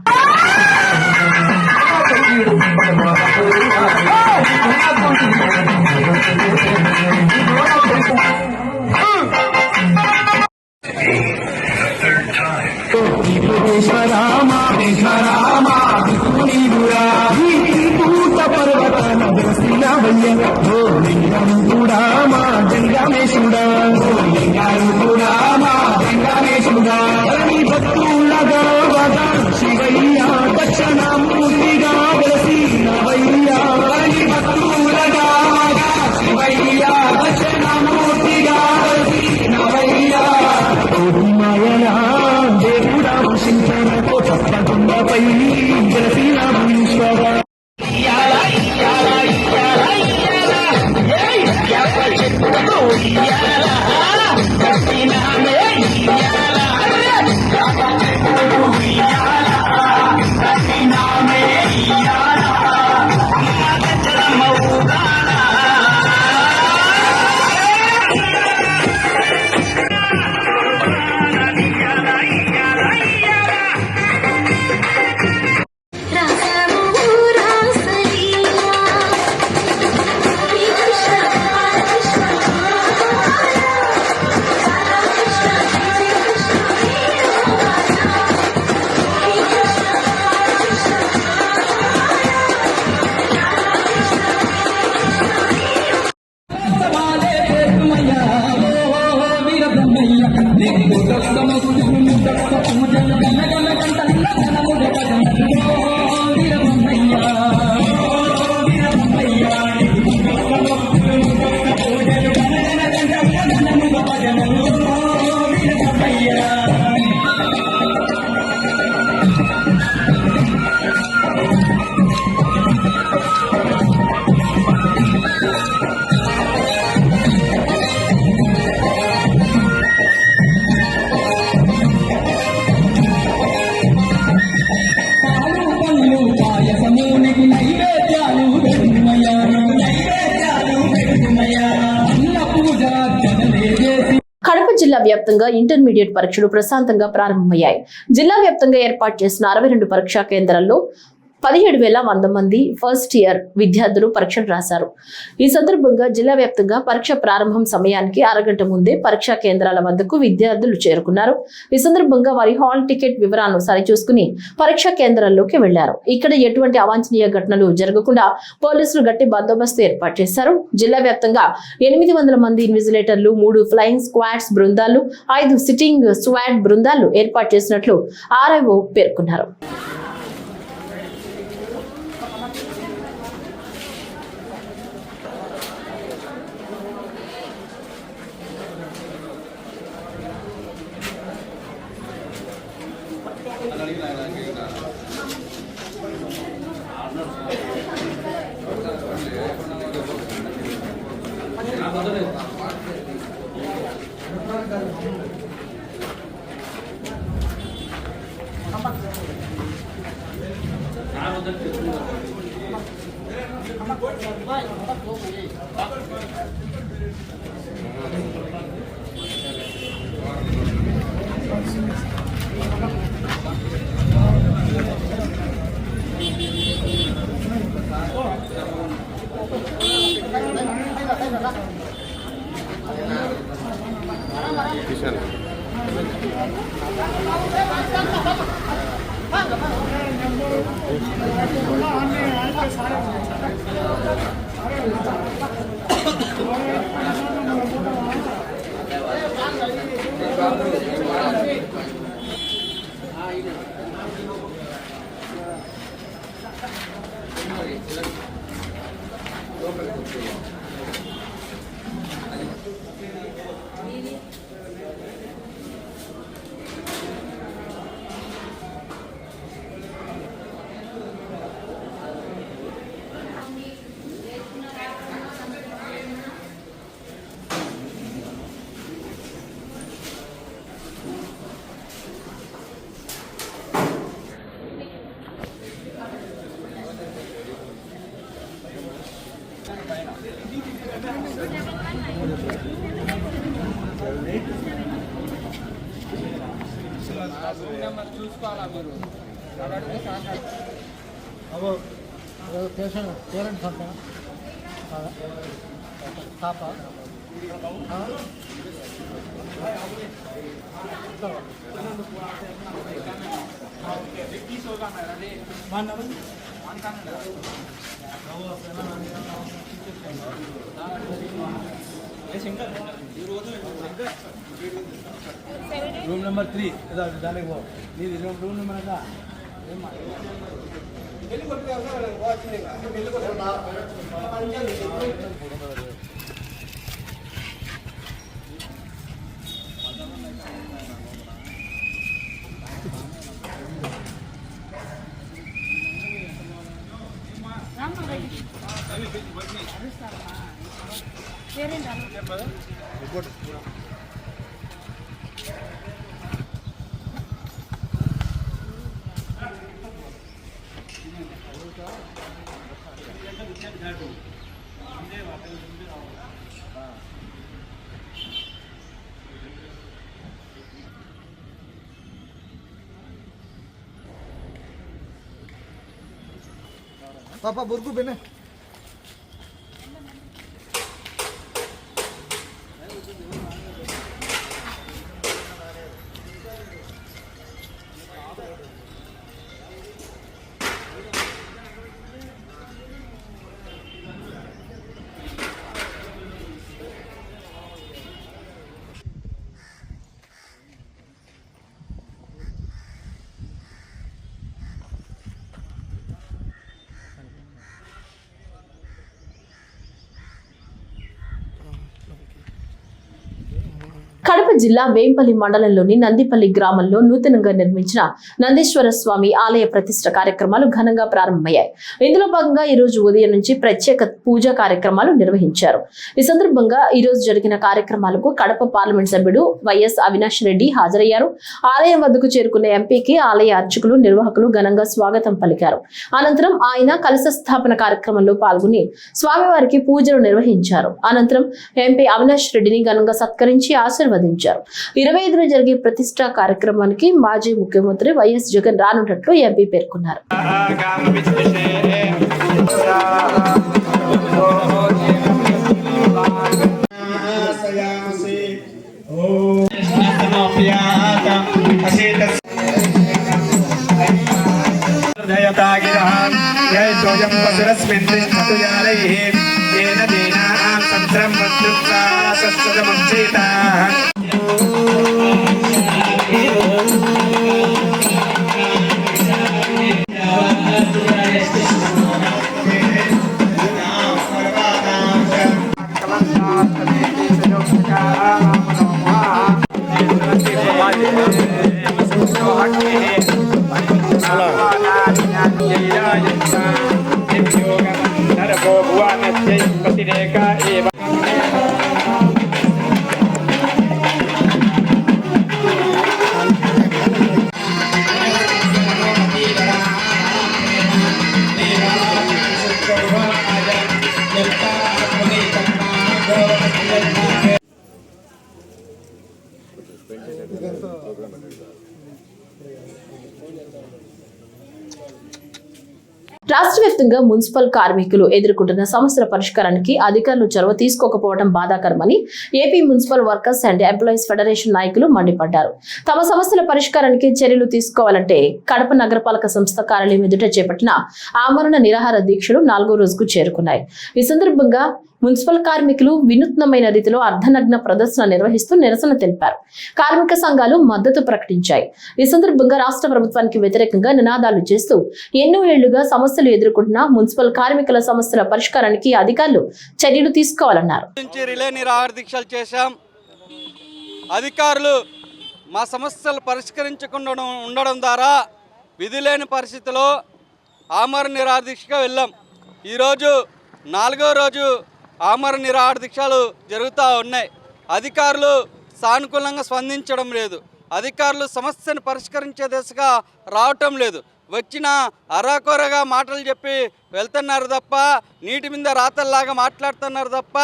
Yeah. జిల్లా వ్యాప్తంగా ఇంటర్మీడియట్ పరీక్షలు ప్రశాంతంగా ప్రారంభమయ్యాయి. జిల్లా వ్యాప్తంగా ఏర్పాటు చేసిన 62 పరీక్షా కేంద్రాల్లో 17,100 మంది ఫస్ట్ ఇయర్ విద్యార్థులు పరీక్షలు రాశారు. ఈ సందర్భంగా జిల్లా వ్యాప్తంగా పరీక్ష ప్రారంభం సమయానికి అరగంట ముందే పరీక్షా కేంద్రాల వద్దకు విద్యార్థులు చేరుకున్నారు. ఈ సందర్భంగా వారి హాల్ టికెట్ వివరాలను సరిచూసుకుని పరీక్షా కేంద్రాల్లోకి వెళ్లారు. ఇక్కడ ఎటువంటి అవాంఛనీయ ఘటనలు జరగకుండా పోలీసులు గట్టి బందోబస్తు ఏర్పాటు చేశారు. జిల్లా వ్యాప్తంగా 800 మంది ఇన్విజిలేటర్లు, 3 ఫ్లయింగ్ స్క్వాడ్స్ బృందాలు, 5 సిట్టింగ్ స్క్వాడ్ బృందాలు ఏర్పాటు చేసినట్లు ఆర్ఐఓ పేర్కొన్నారు. రూమ్ నెంబర్ 3 దానికి పో నీది రూమ్ నెంబర్ ఎంత పాపా బుర్గు బెనే కడప జిల్లా వేంపల్లి మండలంలోని నందిపల్లి గ్రామంలో నూతనంగా నిర్మించిన నందీశ్వర స్వామి ఆలయ ప్రతిష్ఠ కార్యక్రమాలు ఘనంగా ప్రారంభమయ్యాయి. ఇందులో భాగంగా ఈ రోజు ఉదయం నుంచి ప్రత్యేక పూజా కార్యక్రమాలు నిర్వహించారు. ఈ సందర్భంగా ఈ రోజు జరిగిన కార్యక్రమాలకు కడప పార్లమెంట్ సభ్యుడు వైఎస్ అవినాష్ రెడ్డి హాజరయ్యారు. ఆలయం వద్దకు చేరుకున్న ఎంపీకి ఆలయ అర్చకులు, నిర్వాహకులు ఘనంగా స్వాగతం పలికారు. అనంతరం ఆయన కలశ స్థాపన కార్యక్రమంలో పాల్గొని స్వామివారికి పూజలు నిర్వహించారు. అనంతరం ఎంపీ అవినాష్ రెడ్డిని ఘనంగా సత్కరించి ఆశీర్వదించారు. ప్రారంభించారు. 25న జరిగే ప్రతిష్ఠా కార్యక్రమానికి మాజీ ముఖ్యమంత్రి వైఎస్ జగన్ రానున్నట్లు ఎంపీ పేర్కొన్నారు. రాష్ట్ర వ్యాప్తంగా మున్సిపల్ కార్మికులు ఎదుర్కొంటున్న సమస్యల పరిష్కారానికి అధికారులు చొరవ తీసుకోకపోవడం బాధాకరమని AP municipal workers and employees federation నాయకులు మండిపడ్డారు. తమ సమస్యల పరిష్కారానికి చర్యలు తీసుకోవాలంటే కడప నగరపాలక సంస్థ కార్యాలయం ఎదుట చేపట్టిన ఆమరణ నిరాహార దీక్షలు 4వ రోజుకు చేరుకున్నాయి. ఈ సందర్భంగా మున్సిపల్ కార్మికులు వినూత్నమైన రీతిలో అర్ధనగ్న ప్రదర్శన నిర్వహిస్తూ నిరసన తెలిపారు. కార్మిక సంఘాలు మద్దతు ప్రకటించాయి. ఈ సందర్భంగా రాష్ట్ర ప్రభుత్వానికి వ్యతిరేకంగా నినాదాలు చేస్తూ ఎన్నో ఏళ్లుగా సమస్యలు ఎదుర్కొంటున్న మున్సిపల్ కార్మికుల సమస్యల పరిష్కారానికి అధికారులు చర్యలు తీసుకోవాలన్నారు. రిలే నిరాహార దీక్షలు చేశాం. అధికారులు మా సమస్యలు పరిష్కరించకుండా ఉండడం ద్వారా విధి లేని పరిస్థితిలో ఆమరణ నిరాహార దీక్షగా వెళ్ళాం. ఈరోజు 4వ రోజు ఆమరణ నిరాహార దీక్షలు జరుగుతూ ఉన్నాయి. అధికారులు సానుకూలంగా స్పందించడం లేదు. అధికారులు సమస్యను పరిష్కరించే దిశగా రావటం లేదు. వచ్చిన అరాకొరగా మాటలు చెప్పి వెళ్తున్నారు తప్ప, నీటి మీద రాతల్లాగా మాట్లాడుతున్నారు తప్ప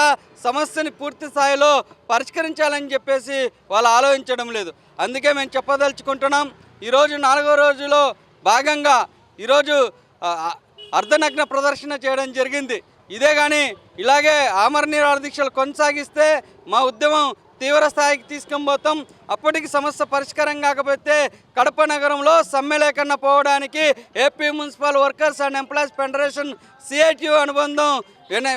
సమస్యని పూర్తి స్థాయిలో పరిష్కరించాలని చెప్పేసి వాళ్ళు ఆలోచించడం లేదు. అందుకే మేము చెప్పదలుచుకుంటున్నాం, ఈరోజు 4వ రోజులో భాగంగా ఈరోజు అర్ధనగ్న ప్రదర్శన చేయడం జరిగింది. ఇదే కానీ ఇలాగే ఆమరణ నిరాహార దీక్షలు కొనసాగిస్తే మా ఉద్యమం తీవ్ర స్థాయికి తీసుకొని పోతాం. అప్పటికి సమస్య పరిష్కారం కాకపోతే కడప నగరంలో సమ్మె లేకుండా పోవడానికి AP municipal workers and employees federation CITU అనుబంధం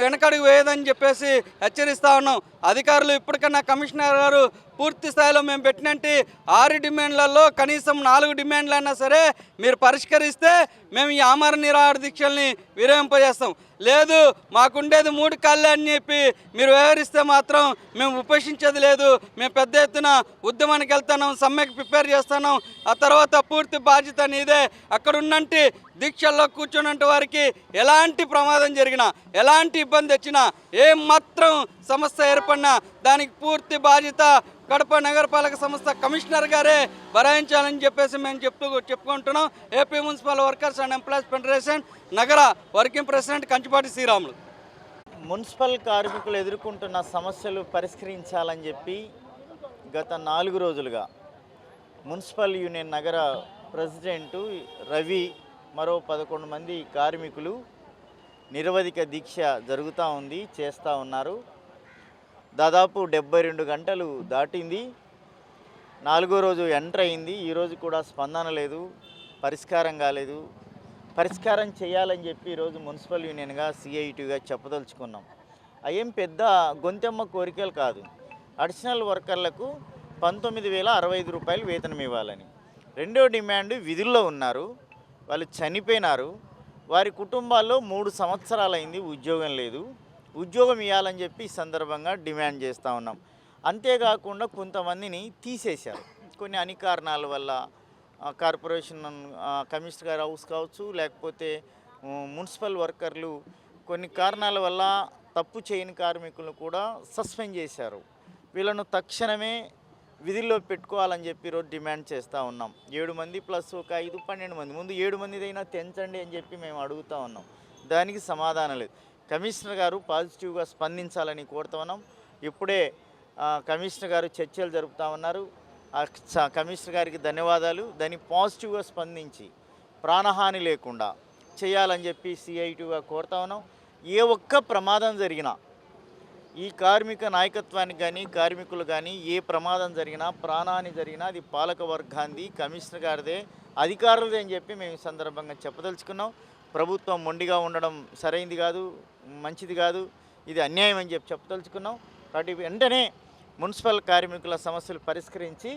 వెనకడుగు వేయదని చెప్పేసి హెచ్చరిస్తూ ఉన్నాం. అధికారులు ఇప్పటికన్నా కమిషనర్ గారు పూర్తి స్థాయిలో మేము పెట్టినట్టు 6 డిమాండ్లలో కనీసం 4 డిమాండ్లైనా సరే మీరు పరిష్కరిస్తే మేము ఈ ఆమరణ నిరాహార దీక్షల్ని విరమింపజేస్తాం. లేదు మాకుండేది 3 కాళ్ళే అని చెప్పి మీరు వ్యవహరిస్తే మాత్రం మేము ఉపేక్షించేది లేదు. మేము పెద్ద ఎత్తున ఉద్యమానికి వెళ్తున్నాం, సమ్మెకి ప్రిపేర్ చేస్తున్నాం. ఆ తర్వాత పూర్తి బాధ్యత నీదే. అక్కడ ఉన్నంటి దీక్షల్లో కూర్చున్నట్టు వారికి ఎలాంటి ప్రమాదం జరిగినా, ఎలాంటి ఇబ్బంది వచ్చినా, ఏం మాత్రం సమస్య ఏర్పడినా దానికి పూర్తి బాధ్యత కడప నగరపాలక సంస్థ కమిషనర్ గారే భరాయించాలని చెప్పేసి మేము చెప్పుకుంటున్నాం. AP municipal workers and employees federation నగర working president Kanchipati Sriramulu. Municipal కార్మికులు ఎదుర్కొంటున్న సమస్యలు పరిష్కరించాలని చెప్పి గత 4 రోజులుగా మున్సిపల్ యూనియన్ నగర ప్రెసిడెంటు రవి మరో 11 మంది కార్మికులు నిరవధిక దీక్ష జరుగుతూ ఉంది, చేస్తూ ఉన్నారు. దాదాపు 72 గంటలు దాటింది. 4వ రోజు ఎంటర్ అయింది. ఈరోజు కూడా స్పందన లేదు, పరిష్కారం కాలేదు. పరిష్కారం చేయాలని చెప్పి ఈరోజు మున్సిపల్ యూనియన్గా సిఐటిగా చెప్పదలుచుకున్నాం. అవేం పెద్ద గొంతెమ్మ కోరికలు కాదు. అడిషనల్ వర్కర్లకు 19,065 రూపాయలు వేతనం ఇవ్వాలని. రెండో డిమాండ్, విధుల్లో ఉన్నారు, వాళ్ళు చనిపోయినారు, వారి కుటుంబాల్లో 3 సంవత్సరాలైంది, ఉద్యోగం లేదు, ఉద్యోగం ఇవ్వాలని చెప్పి ఈ సందర్భంగా డిమాండ్ చేస్తూ ఉన్నాం. అంతేకాకుండా కొంతమందిని తీసేశారు కొన్ని అన్ని కారణాల వల్ల. కార్పొరేషన్ కమిషనర్ గారి హౌస్ కావచ్చు, లేకపోతే మున్సిపల్ వర్కర్లు కొన్ని కారణాల వల్ల తప్పు చేయని కార్మికులను కూడా సస్పెండ్ చేశారు. వీళ్ళను తక్షణమే విధుల్లో పెట్టుకోవాలని చెప్పి ఈరోజు డిమాండ్ చేస్తూ ఉన్నాం. 7 మంది ప్లస్ ఒక 5, 12 మంది, ముందు 7 మందిదైనా తెంచండి అని చెప్పి మేము అడుగుతూ ఉన్నాం. దానికి సమాధానం లేదు. కమిషనర్ గారు పాజిటివ్గా స్పందించాలని కోరుతూ ఉన్నాం. ఇప్పుడే కమిషనర్ గారు చర్చలు జరుపుతా ఉన్నారు. కమిషనర్ గారికి ధన్యవాదాలు. దాన్ని పాజిటివ్గా స్పందించి ప్రాణహాని లేకుండా చేయాలని చెప్పి CITగా కోరుతా ఉన్నాం. ఏ ఒక్క ప్రమాదం జరిగినా ఈ కార్మిక నాయకత్వానికి కానీ కార్మికులు కానీ ఏ ప్రమాదం జరిగినా ప్రాణహాని జరిగినా అది పాలక వర్గాంది, కమిషనర్ గారిదే, అధికారులదే అని చెప్పి మేము ఈ సందర్భంగా చెప్పదలుచుకున్నాం. ప్రభుత్వం మొండిగా ఉండడం సరైంది కాదు, మంచిది కాదు, ఇది అన్యాయం అని చెప్పి చెప్పదలుచుకున్నాం. కాబట్టి వెంటనే మున్సిపల్ కార్మికుల సమస్యలు పరిష్కరించి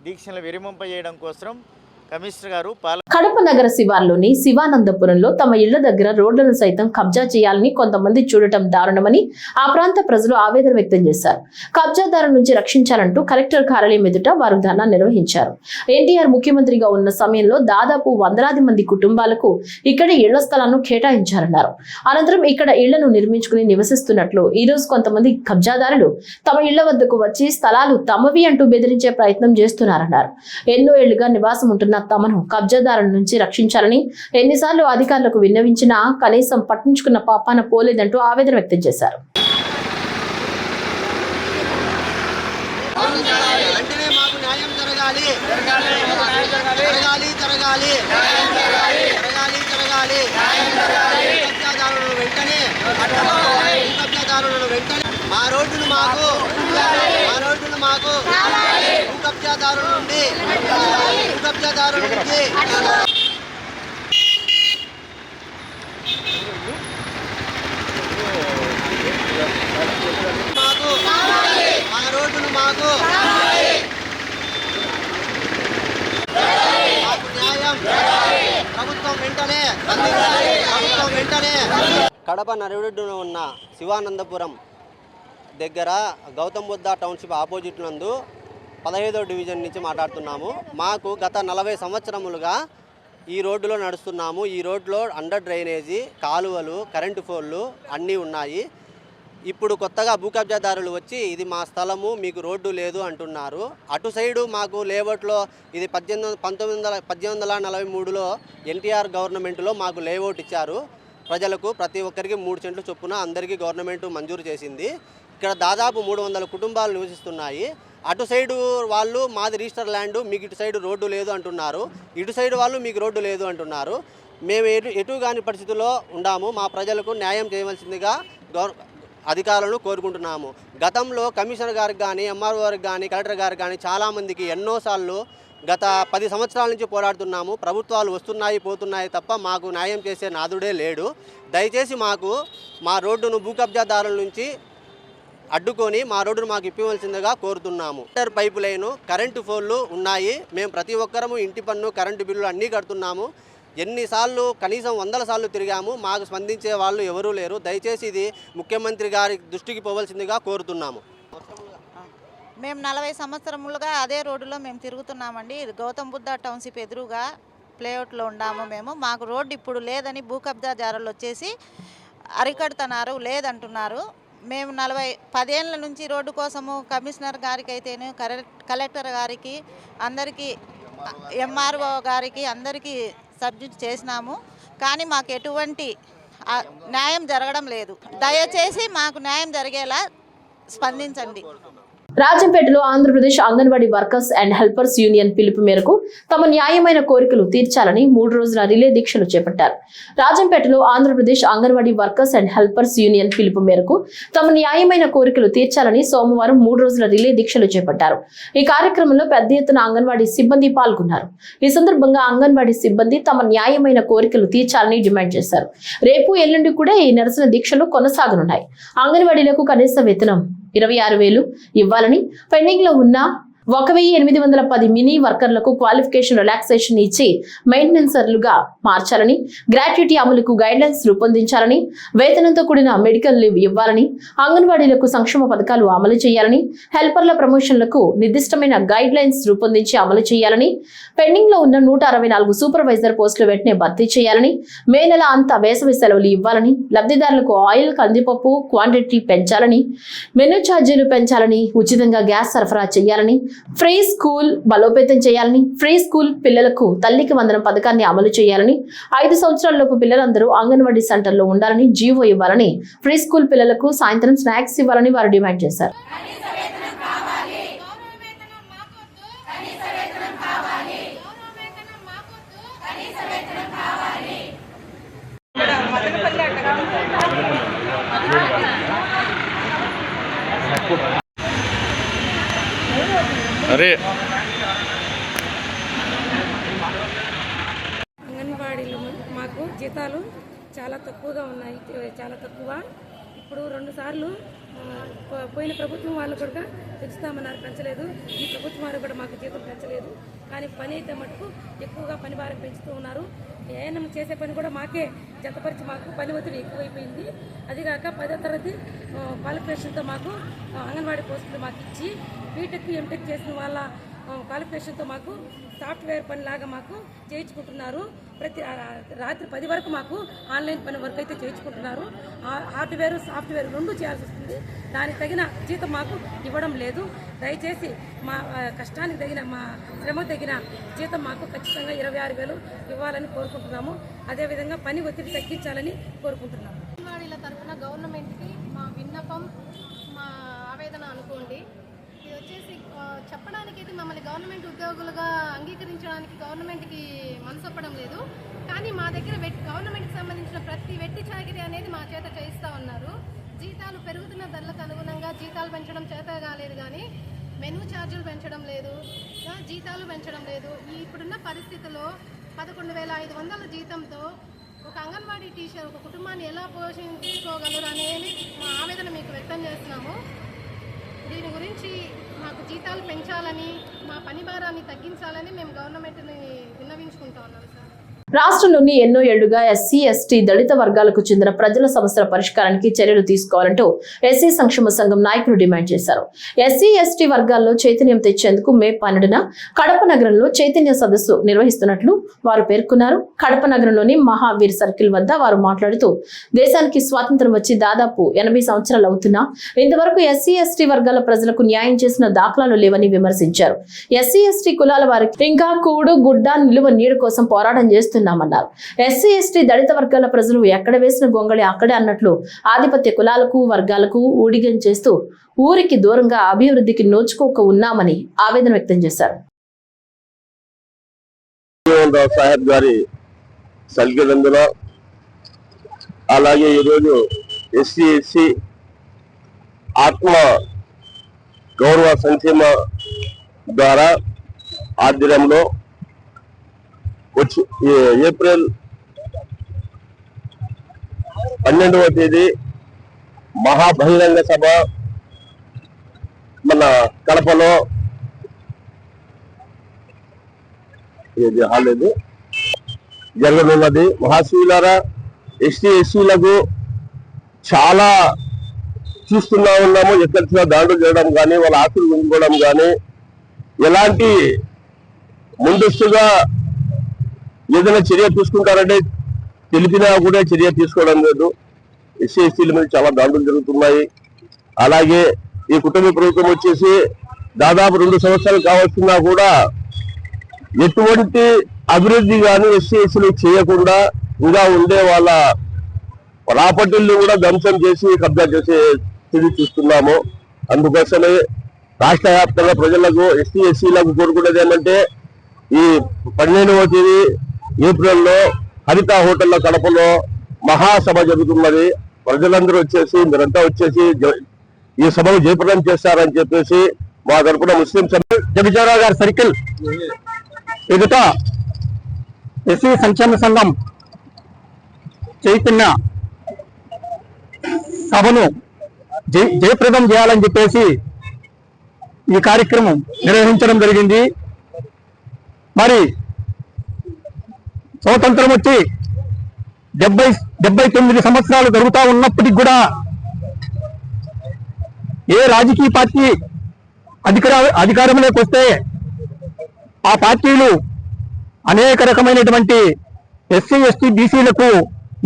దీక్షలు విరమింపజేయడం కోసం కమిషనర్ గారు కడప నగర శివార్లోని శివానందపురంలో తమ ఇళ్ల దగ్గర రోడ్లను సైతం కబ్జా చేయాలని కొంతమంది చూడటం దారుణమని ఆ ప్రాంత ప్రజలు ఆవేదన వ్యక్తం చేశారు. కబ్జాదారుల నుంచి రక్షించాలంటూ కలెక్టర్ కార్యాలయం ఎదుట వారు ధర్నా నిర్వహించారు. ఎన్టీఆర్ ముఖ్యమంత్రిగా ఉన్న సమయంలో దాదాపు వందలాది మంది కుటుంబాలకు ఇక్కడే ఇళ్ల స్థలాలను కేటాయించారన్నారు. అనంతరం ఇక్కడ ఇళ్లను నిర్మించుకుని నివసిస్తున్నట్లు ఈ రోజు కొంతమంది కబ్జాదారులు తమ ఇళ్ల వద్దకు వచ్చి స్థలాలు తమవి అంటూ బెదిరించే ప్రయత్నం చేస్తున్నారన్నారు. ఎన్నో ఏళ్లుగా నివాసం ఉంటున్న తమను కబ్జాదారుల నుంచి రక్షించాలని ఎన్నిసార్లు అధికారులకు విన్నవించినా కనీసం పట్టించుకున్న పాపాన పోలేదంటూ ఆవేదన వ్యక్తం చేశారు. మా రోడ్డును మాకు కబ్జాదారుల నుండి మా రోడ్డును మాకు న్యాయం ప్రభుత్వం వెంటనే కడప నడిబొడ్డున ఉన్న శివానందపురం దగ్గర గౌతమ్ బుద్ధ టౌన్షిప్ ఆపోజిట్ నందు 15వ డివిజన్ నుంచి మాట్లాడుతున్నాము. మాకు గత 40 సంవత్సరములుగా ఈ రోడ్డులో నడుస్తున్నాము. ఈ రోడ్లో అండర్ డ్రైనేజీ, కాలువలు, కరెంటు పోల్లు అన్నీ ఉన్నాయి. ఇప్పుడు కొత్తగా భూ కబ్జాదారులు వచ్చి ఇది మా స్థలము, మీకు రోడ్డు లేదు అంటున్నారు. అటు సైడు మాకు లేఅవుట్లో ఇది 1843లో ఎన్టీఆర్ గవర్నమెంట్లో మాకు లేఅవుట్ ఇచ్చారు. ప్రజలకు ప్రతి ఒక్కరికి 3 సెంట్లు చొప్పున అందరికీ గవర్నమెంట్ మంజూరు చేసింది. ఇక్కడ దాదాపు 300 కుటుంబాలు నివసిస్తున్నాయి. అటు సైడు వాళ్ళు మాది రిజిస్టర్ ల్యాండ్, మీకు ఇటు సైడు రోడ్డు లేదు అంటున్నారు. ఇటు సైడు వాళ్ళు మీకు రోడ్డు లేదు అంటున్నారు. మేము ఎటు కాని పరిస్థితుల్లో ఉన్నాము. మా ప్రజలకు న్యాయం చేయవలసిందిగా అధికారులను కోరుకుంటున్నాము. గతంలో కమిషనర్ గారికి కానీ, ఎంఆర్ఓ గారికి కానీ, కలెక్టర్ గారికి కానీ చాలామందికి ఎన్నోసార్లు గత 10 సంవత్సరాల నుంచి పోరాడుతున్నాము. ప్రభుత్వాలు వస్తున్నాయి పోతున్నాయి తప్ప మాకు న్యాయం చేసే నాదుడే లేడు. దయచేసి మాకు మా రోడ్డును భూ కబ్జాదారుల నుంచి అడ్డుకొని మా రోడ్డును మాకు ఇప్పవలసిందిగా కోరుతున్నాము. వాటర్ పైపు లైను, కరెంటు పోల్లు ఉన్నాయి. మేము ప్రతి ఒక్కరము ఇంటి పన్ను, కరెంటు బిల్లులు అన్నీ కడుతున్నాము. ఎన్నిసార్లు కనీసం 100 సార్లు తిరిగాము. మాకు స్పందించే వాళ్ళు ఎవరూ లేరు. దయచేసి ఇది ముఖ్యమంత్రి గారి దృష్టికి పోవలసిందిగా కోరుతున్నాము. మేము 40 సంవత్సరములుగా అదే రోడ్డులో మేము తిరుగుతున్నామండి. గౌతమ్ బుద్ధ టౌన్షిప్ ఎదురుగా ప్లేఅవుట్లో ఉన్నాము మేము. మాకు రోడ్డు ఇప్పుడు లేదని భూ కబ్జాదారులు వచ్చేసి అరికడుతున్నారు, లేదంటున్నారు. మేము 10 ఏళ్ళ నుంచి రోడ్డు కోసము కమిషనర్ గారికి అయితేనే, కలెక్టర్ గారికి, అందరికీ, ఎంఆర్ఓ గారికి అందరికీ సబ్మిట్ చేసినాము. కానీ మాకు ఎటువంటి న్యాయం జరగడం లేదు. దయచేసి మాకు న్యాయం జరిగేలా స్పందించండి. రాజంపేటలో Andhra Pradesh anganwadi workers and helpers union పిలుపు మేరకు తమ న్యాయమైన కోరికలు తీర్చాలని 3 రోజుల రిలే దీక్షలు చేపట్టారు. రాజంపేటలో Andhra Pradesh anganwadi workers and helpers union పిలుపు మేరకు తమ న్యాయమైన కోరికలు తీర్చాలని సోమవారం 3 రోజుల రిలే దీక్షలు చేపట్టారు. ఈ కార్యక్రమంలో పెద్ద ఎత్తున అంగన్వాడీ సిబ్బంది పాల్గొన్నారు. ఈ సందర్భంగా అంగన్వాడీ సిబ్బంది తమ న్యాయమైన కోరికలు తీర్చాలని డిమాండ్ చేశారు. రేపు ఎల్లుండి కూడా ఈ నిరసన దీక్షలు కొనసాగనున్నాయి. అంగన్వాడీలకు కనీస వేతనం 26,000 ఇవ్వాలని, పెండింగ్ లో ఉన్న 1,810 మినీ వర్కర్లకు క్వాలిఫికేషన్ రిలాక్సేషన్ ఇచ్చి మెయింటెనెన్సర్లుగా మార్చాలని, గ్రాట్యుటీ అమలుకు గైడ్లైన్స్ రూపొందించాలని, వేతనంతో కూడిన మెడికల్ లీవ్ ఇవ్వాలని, అంగన్వాడీలకు సంక్షేమ పథకాలు అమలు చేయాలని, హెల్పర్ల ప్రమోషన్లకు నిర్దిష్టమైన గైడ్లైన్స్ రూపొందించి అమలు చేయాలని, పెండింగ్ లో ఉన్న 164 సూపర్వైజర్ పోస్టులు వెంటనే భర్తీ చేయాలని, మే నెల అంతా వేసవి సెలవులు ఇవ్వాలని, లబ్ధిదారులకు ఆయిల్, కందిపప్పు క్వాంటిటీ పెంచాలని, మెనూ ఛార్జీలు పెంచాలని, ఉచితంగా గ్యాస్ సరఫరా చేయాలని, ఫ్రీ స్కూల్ బలోపేతం చేయాలని, ఫ్రీ స్కూల్ పిల్లలకు తల్లికి వందనం పథకాన్ని అమలు చేయాలని, 5 సంవత్సరాలలోపు పిల్లలందరూ అంగన్వాడీ సెంటర్లో ఉండాలని జీవో ఇవ్వాలని, ఫ్రీ స్కూల్ పిల్లలకు సాయంత్రం స్నాక్స్ ఇవ్వాలని వారు డిమాండ్ చేశారు. సరే. అంగన్వాడీలో మాకు జీతాలు చాలా తక్కువగా ఉన్నాయి, చాలా తక్కువ. ఇప్పుడు 2 సార్లు పోయిన ప్రభుత్వం వాళ్ళు కూడా పెంచుతామన్నారు, పెంచలేదు. ఈ ప్రభుత్వం వారు కూడా మాకు జీతం పెంచలేదు. కానీ పని అయితే మటుకు ఎక్కువగా పని భారం పెంచుతూ ఉన్నారు. ఏఎన్ఎం చేసే పని కూడా మాకే జతపరిచి మాకు పని ఒత్తిడి ఎక్కువైపోయింది. అదిగాక 10వ తరగతి క్వాలిఫికేషన్తో మాకు అంగన్వాడీ పోస్టులు మాకు ఇచ్చి బీటెక్ ఎంటెక్ చేసిన వాళ్ళ క్వాలిఫికేషన్తో మాకు సాఫ్ట్వేర్ పనిలాగా మాకు చేయించుకుంటున్నారు. ప్రతి రాత్రి 10 వరకు మాకు ఆన్లైన్ పని వరకు అయితే చేయించుకుంటున్నారు. హార్డ్వేర్ సాఫ్ట్వేర్ 2 చేయాల్సి వస్తుంది. దానికి తగిన జీతం మాకు ఇవ్వడం లేదు. దయచేసి మా కష్టానికి తగిన, మా శ్రమకు తగిన జీతం మాకు ఖచ్చితంగా 26,000 ఇవ్వాలని కోరుకుంటున్నాము. అదేవిధంగా పని ఒత్తిడి తగ్గించాలని కోరుకుంటున్నాము. అంగన్వాడీల తరఫున గవర్నమెంట్కి మా విన్నపం, మా ఆవేదన అనుకోండి. ఇది వచ్చేసి చెప్పడానికి అయితే మమ్మల్ని గవర్నమెంట్ ఉద్యోగులుగా అంగీకరించడానికి గవర్నమెంట్కి మనసొప్పడం లేదు. కానీ మా దగ్గర గవర్నమెంట్కి సంబంధించిన ప్రతి వెట్టి చాకిరీ అనేది మా చేత చేయిస్తూ ఉన్నారు. జీతాలు పెరుగుతున్న ధరలకు అనుగుణంగా జీతాలు పెంచడం చేత కాలేదు, కానీ మెనూ ఛార్జీలు పెంచడం లేదు, జీతాలు పెంచడం లేదు. ఇప్పుడున్న పరిస్థితుల్లో 11,500 జీతంతో ఒక అంగన్వాడీ టీచర్ ఒక కుటుంబాన్ని ఎలా పోషించుకోగలరు అనేది మా ఆవేదన మీకు వ్యక్తం చేస్తున్నాము. దీని గురించి మాకు జీతాలు పెంచాలని, మా పని భారాన్ని తగ్గించాలని మేము గవర్నమెంట్ని విన్నవించుకుంటా ఉన్నాం సార్. రాష్ట్రంలోని ఎన్నో ఏళ్లుగా ఎస్సీ, ఎస్టీ, దళిత వర్గాలకు చెందిన ప్రజల సమస్యల పరిష్కారానికి చర్యలు తీసుకోవాలంటూ ఎస్సీ సంక్షేమ సంఘం నాయకులు డిమాండ్ చేశారు. ఎస్సీ, ఎస్టీ వర్గాల్లో చైతన్యం తెచ్చేందుకు మే 12న కడప నగరంలో చైతన్య సదస్సు నిర్వహిస్తున్నట్లు వారు పేర్కొన్నారు. కడప నగరంలోని మహావీర్ సర్కిల్ వద్ద వారు మాట్లాడుతూ, దేశానికి స్వాతంత్రం వచ్చి దాదాపు 80 సంవత్సరాలు అవుతున్నా ఇంతవరకు ఎస్సీ, ఎస్టీ వర్గాల ప్రజలకు న్యాయం చేసిన దాఖలాలు లేవని విమర్శించారు. ఎస్సీ, ఎస్టీ కులాల వారికి ఇంకా కూడు గుడ్డ నిలువ నీడ కోసం పోరాటం చేస్తున్నారు. ఎస్సీ, ఎస్టీ, దళిత వర్గాల ప్రజలు ఎక్కడ వేసిన గొంగళి అక్కడే అన్నట్లు ఆధిపత్య కులాలకు వర్గాలకు ఊడిగం చేస్తూ ఊరికి దూరంగా అభివృద్ధికి నోచుకోక ఉన్నామని ఆవేదన వ్యక్తం చేశారు. సాహెబ్ గారి సల్గనందున అలాగే ఈరోజు ఎస్సీ, ఎస్సీ ఆత్మ గౌరవ సంక్షేమ ద్వారా ఆధ్వర్యంలో ఏప్రిల్ 12వ తేదీ మహాబహిరంగ సభ మన కడపలో జరగనున్నది. మహాశివులారా, ఎస్టీ, ఎస్సీలకు చాలా చూస్తున్నా ఉన్నాము. ఎక్కడ దాడులు చేయడం కానీ, వాళ్ళ ఆస్తులు గుంజుకోవడం కానీ, ఎలాంటి ముందస్తుగా ఏదైనా చర్య తీసుకుంటారంటే తెలిపినా కూడా చర్య తీసుకోవడం లేదు. ఎస్సీ, ఎస్టీల మీద చాలా దాడులు జరుగుతున్నాయి. అలాగే ఈ కుటుంబ ప్రభుత్వం వచ్చేసి దాదాపు 2 సంవత్సరాలు కావాల్సినా కూడా ఎటువంటి అభివృద్ధి కానీ ఎస్సీ, ఎస్సీలు చేయకుండా ఇంకా ఉండే వాళ్ళ ప్రాపర్టీలను కూడా ధ్వంసం చేసి కబ్జా చేసే స్థితి చూస్తున్నాము. అందుకోసమే రాష్ట్ర వ్యాప్తంగా ప్రజలకు ఎస్సీ, ఎస్సీలకు కోరుకునేది ఏమంటే, ఈ 12వ తేదీ ఏప్రిల్లో హరిత హోటల్లో కడపలో మహాసభ జరుగుతున్నది. ప్రజలందరూ వచ్చేసి, మీరంతా వచ్చేసి ఈ సభను జయప్రదం చేస్తారని చెప్పేసి మా తరపున ముస్లిం జగజారావు గారి సర్కిల్ ఎదుట ఎస్సీ సంక్షేమ సంఘం చైతన్య సభను జయప్రదం చేయాలని చెప్పేసి ఈ కార్యక్రమం నిర్వహించడం జరిగింది. మరి స్వాతంత్రం వచ్చి 79 సంవత్సరాలు జరుగుతూ ఉన్నప్పటికి కూడా ఏ రాజకీయ పార్టీ అధికారంలోకి వస్తే ఆ పార్టీలు అనేక రకమైనటువంటి ఎస్సీ, ఎస్టీ, బీసీలకు,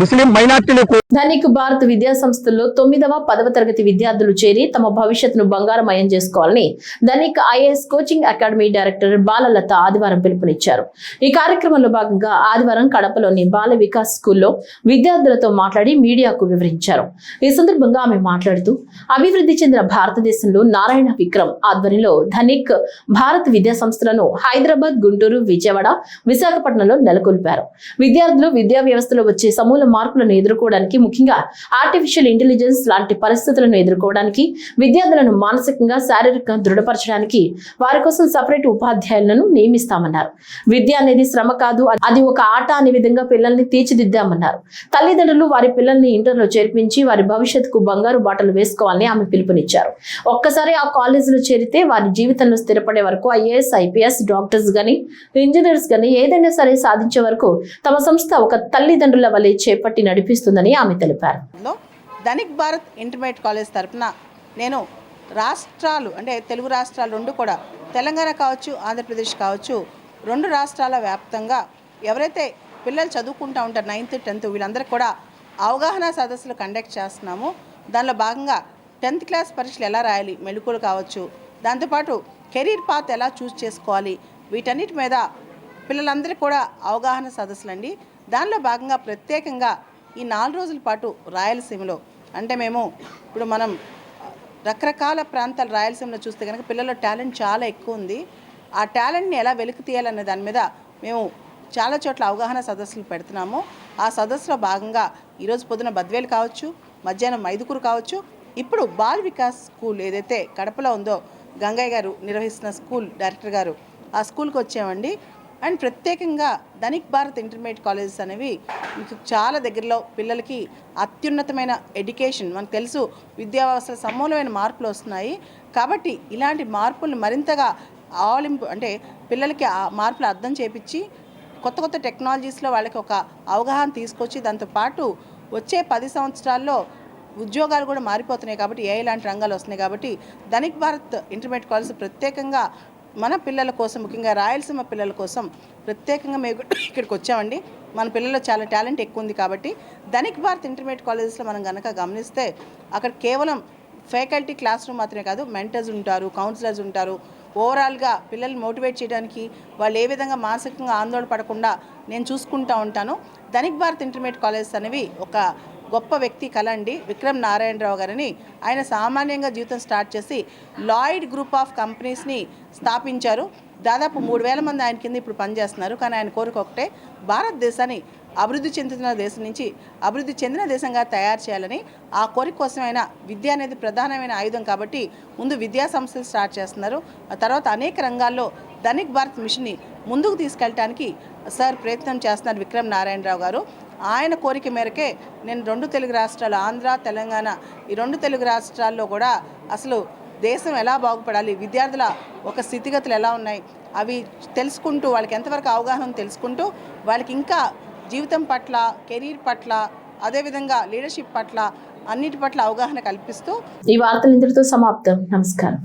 ముస్లిం మైనార్టీలకు ధనిక్ భారత్ విద్యా సంస్థల్లో 9వ, 10వ తరగతి విద్యార్థులు చేరి తమ భవిష్యత్తును బంగారమయం చేసుకోవాలని Dhanik IAS coaching academy director Balalatha ఆదివారం పిలుపునిచ్చారు. ఈ కార్యక్రమంలో భాగంగా ఆదివారం కడపలోని బాల వికాస్ స్కూల్లో విద్యార్థులతో మాట్లాడి మీడియాకు వివరించారు. ఈ సందర్భంగా ఆమె మాట్లాడుతూ, అభివృద్ధి చెందిన భారతదేశంలో నారాయణ విక్రమ్ ఆధ్వర్యంలో ధనిక్ భారత్ విద్యా సంస్థలను హైదరాబాద్, గుంటూరు, విజయవాడ, విశాఖపట్నంలో నెలకొల్పారు. విద్యార్థులు విద్యా వ్యవస్థలో వచ్చే సమూల కాలాల మార్పులను ఎదుర్కోవడానికి, ముఖ్యంగా ఆర్టిఫిషియల్ ఇంటెలిజెన్స్ లాంటి పరిస్థితులను ఎదుర్కోవడానికి, విద్యార్థులను మానసికంగా శారీరకంగా దృఢపరచడానికి వారి కోసం సపరేట్ ఉపాధ్యాయులను నియమిస్తామన్నారు. విద్య అనేది శ్రమ కాదు, అది ఒక ఆట అనే విధంగా పిల్లల్ని తీర్చిదిద్దామన్నారు. తల్లిదండ్రులు వారి పిల్లల్ని ఇంటర్లో చేర్పించి వారి భవిష్యత్తుకు బంగారు బాటలు వేసుకోవాలని ఆమె పిలుపునిచ్చారు. ఒక్కసారి ఆ కాలేజీలో చేరితే వారి జీవితంలో స్థిరపడే వరకు ఐఏఎస్, ఐపీఎస్, డాక్టర్స్ గాని, ఇంజనీర్స్ గాని ఏదైనా సరే సాధించే వరకు తమ సంస్థ ఒక తల్లిదండ్రుల వలె చేపట్టి నడిపిస్తుందని ఆమె తెలిపారు. ధనిక్ భారత్ ఇంటర్మీడియట్ కాలేజ్ తరఫున నేను రాష్ట్రాలు అంటే తెలుగు రాష్ట్రాలు రెండు కూడా, తెలంగాణ కావచ్చు, ఆంధ్రప్రదేశ్ కావచ్చు, రెండు రాష్ట్రాల వ్యాప్తంగా ఎవరైతే పిల్లలు చదువుకుంటూ ఉంటారు 9th, 10th వీళ్ళందరికీ కూడా అవగాహన సదస్సులు కండక్ట్ చేస్తున్నాము. దానిలో భాగంగా 10th క్లాస్ పరీక్షలు ఎలా రాయాలి, మెళుకువలు కావచ్చు, దాంతోపాటు కెరీర్ పాత్ ఎలా చూస్ చేసుకోవాలి, వీటన్నిటి మీద పిల్లలందరికీ కూడా అవగాహన సదస్సులండి. దానిలో భాగంగా ప్రత్యేకంగా ఈ 4 రోజుల పాటు రాయలసీమలో అంటే ఇప్పుడు మనం రకరకాల ప్రాంతాలు రాయలసీమలో చూస్తే కనుక పిల్లల టాలెంట్ చాలా ఎక్కువ ఉంది. ఆ టాలెంట్ని ఎలా వెలికి తీయాలనే దాని మీద మేము చాలా చోట్ల అవగాహన సదస్సులు పెడుతున్నాము. ఆ సదస్సులో భాగంగా ఈరోజు పొద్దున బద్వేలు కావచ్చు, మధ్యాహ్నం మైదుకూరు కావచ్చు, ఇప్పుడు బాల్ వికాస్ స్కూల్ ఏదైతే కడపలో ఉందో గంగయ్య గారు నిర్వహిస్తున్న స్కూల్ డైరెక్టర్ గారు ఆ స్కూల్కి వచ్చామండి. అండ్ ప్రత్యేకంగా ధనిక్ భారత్ ఇంటర్మీడియట్ కాలేజెస్ అనేవి మీకు చాలా దగ్గరలో పిల్లలకి అత్యున్నతమైన ఎడ్యుకేషన్, మనకు తెలుసు విద్యా వ్యవస్థలో సమూలమైన మార్పులు వస్తున్నాయి. కాబట్టి ఇలాంటి మార్పుల్ని మరింతగా అంటే పిల్లలకి ఆ మార్పులు అర్థం చేపించి కొత్త కొత్త టెక్నాలజీస్లో వాళ్ళకి ఒక అవగాహన తీసుకొచ్చి దాంతోపాటు వచ్చే 10 సంవత్సరాల్లో ఉద్యోగాలు కూడా మారిపోతున్నాయి కాబట్టి ఏ ఇలాంటి రంగాలు వస్తున్నాయి కాబట్టి ధనిక్ భారత్ ఇంటర్మీడియట్ కాలేజ్ ప్రత్యేకంగా మన పిల్లల కోసం, ముఖ్యంగా రాయలసీమ పిల్లల కోసం ప్రత్యేకంగా మేము ఇక్కడికి వచ్చామండి. మన పిల్లల్లో చాలా టాలెంట్ ఎక్కువ ఉంది కాబట్టి ధనిక్ భారత్ ఇంటర్మీడియట్ కాలేజెస్లో మనం కనుక గమనిస్తే అక్కడ కేవలం ఫ్యాకల్టీ క్లాస్ రూమ్ మాత్రమే కాదు, మెంటర్స్ ఉంటారు, కౌన్సిలర్స్ ఉంటారు. ఓవరాల్గా పిల్లల్ని మోటివేట్ చేయడానికి వాళ్ళు ఏ విధంగా మానసికంగా ఆందోళన పడకుండా నేను చూసుకుంటూ ఉంటాను. ధనిక్ భారత్ ఇంటర్మీడియట్ కాలేజెస్ అనేవి ఒక గొప్ప వ్యక్తి కళ అండి, విక్రమ్ నారాయణరావు గారని. ఆయన సామాన్యంగా జీవితం స్టార్ట్ చేసి లాయిడ్ గ్రూప్ ఆఫ్ కంపెనీస్ని స్థాపించారు. దాదాపు 3000 మంది ఆయన కింద ఇప్పుడు పనిచేస్తున్నారు. కానీ ఆయన కోరిక ఒకటే, భారతదేశాన్ని అభివృద్ధి చెందుతున్న దేశం నుంచి అభివృద్ధి చెందిన దేశంగా తయారు చేయాలని. ఆ కోరిక కోసమైన విద్య అనేది ప్రధానమైన ఆయుధం కాబట్టి ముందు విద్యా సంస్థలు స్టార్ట్ చేస్తున్నారు. ఆ తర్వాత అనేక రంగాల్లో ధనిక్ భారత్ మిషన్ని ముందుకు తీసుకెళ్ళడానికి సార్ ప్రయత్నం చేస్తున్నారు విక్రమ్ నారాయణరావు గారు. ఆయన కోరిక మేరకే నేను 2 తెలుగు రాష్ట్రాలు, ఆంధ్ర, తెలంగాణ, ఈ 2 తెలుగు రాష్ట్రాల్లో కూడా అసలు దేశం ఎలా బాగుపడాలి, విద్యార్థుల ఒక స్థితిగతులు ఎలా ఉన్నాయి అవి తెలుసుకుంటూ వాళ్ళకి ఎంతవరకు అవగాహన తెలుసుకుంటూ వాళ్ళకి ఇంకా జీవితం పట్ల, కెరీర్ పట్ల, అదేవిధంగా లీడర్షిప్ పట్ల అన్నిటి పట్ల అవగాహన కల్పిస్తూ ఈ వార్తలు ఇంతటితో సమాప్తం. నమస్కారం.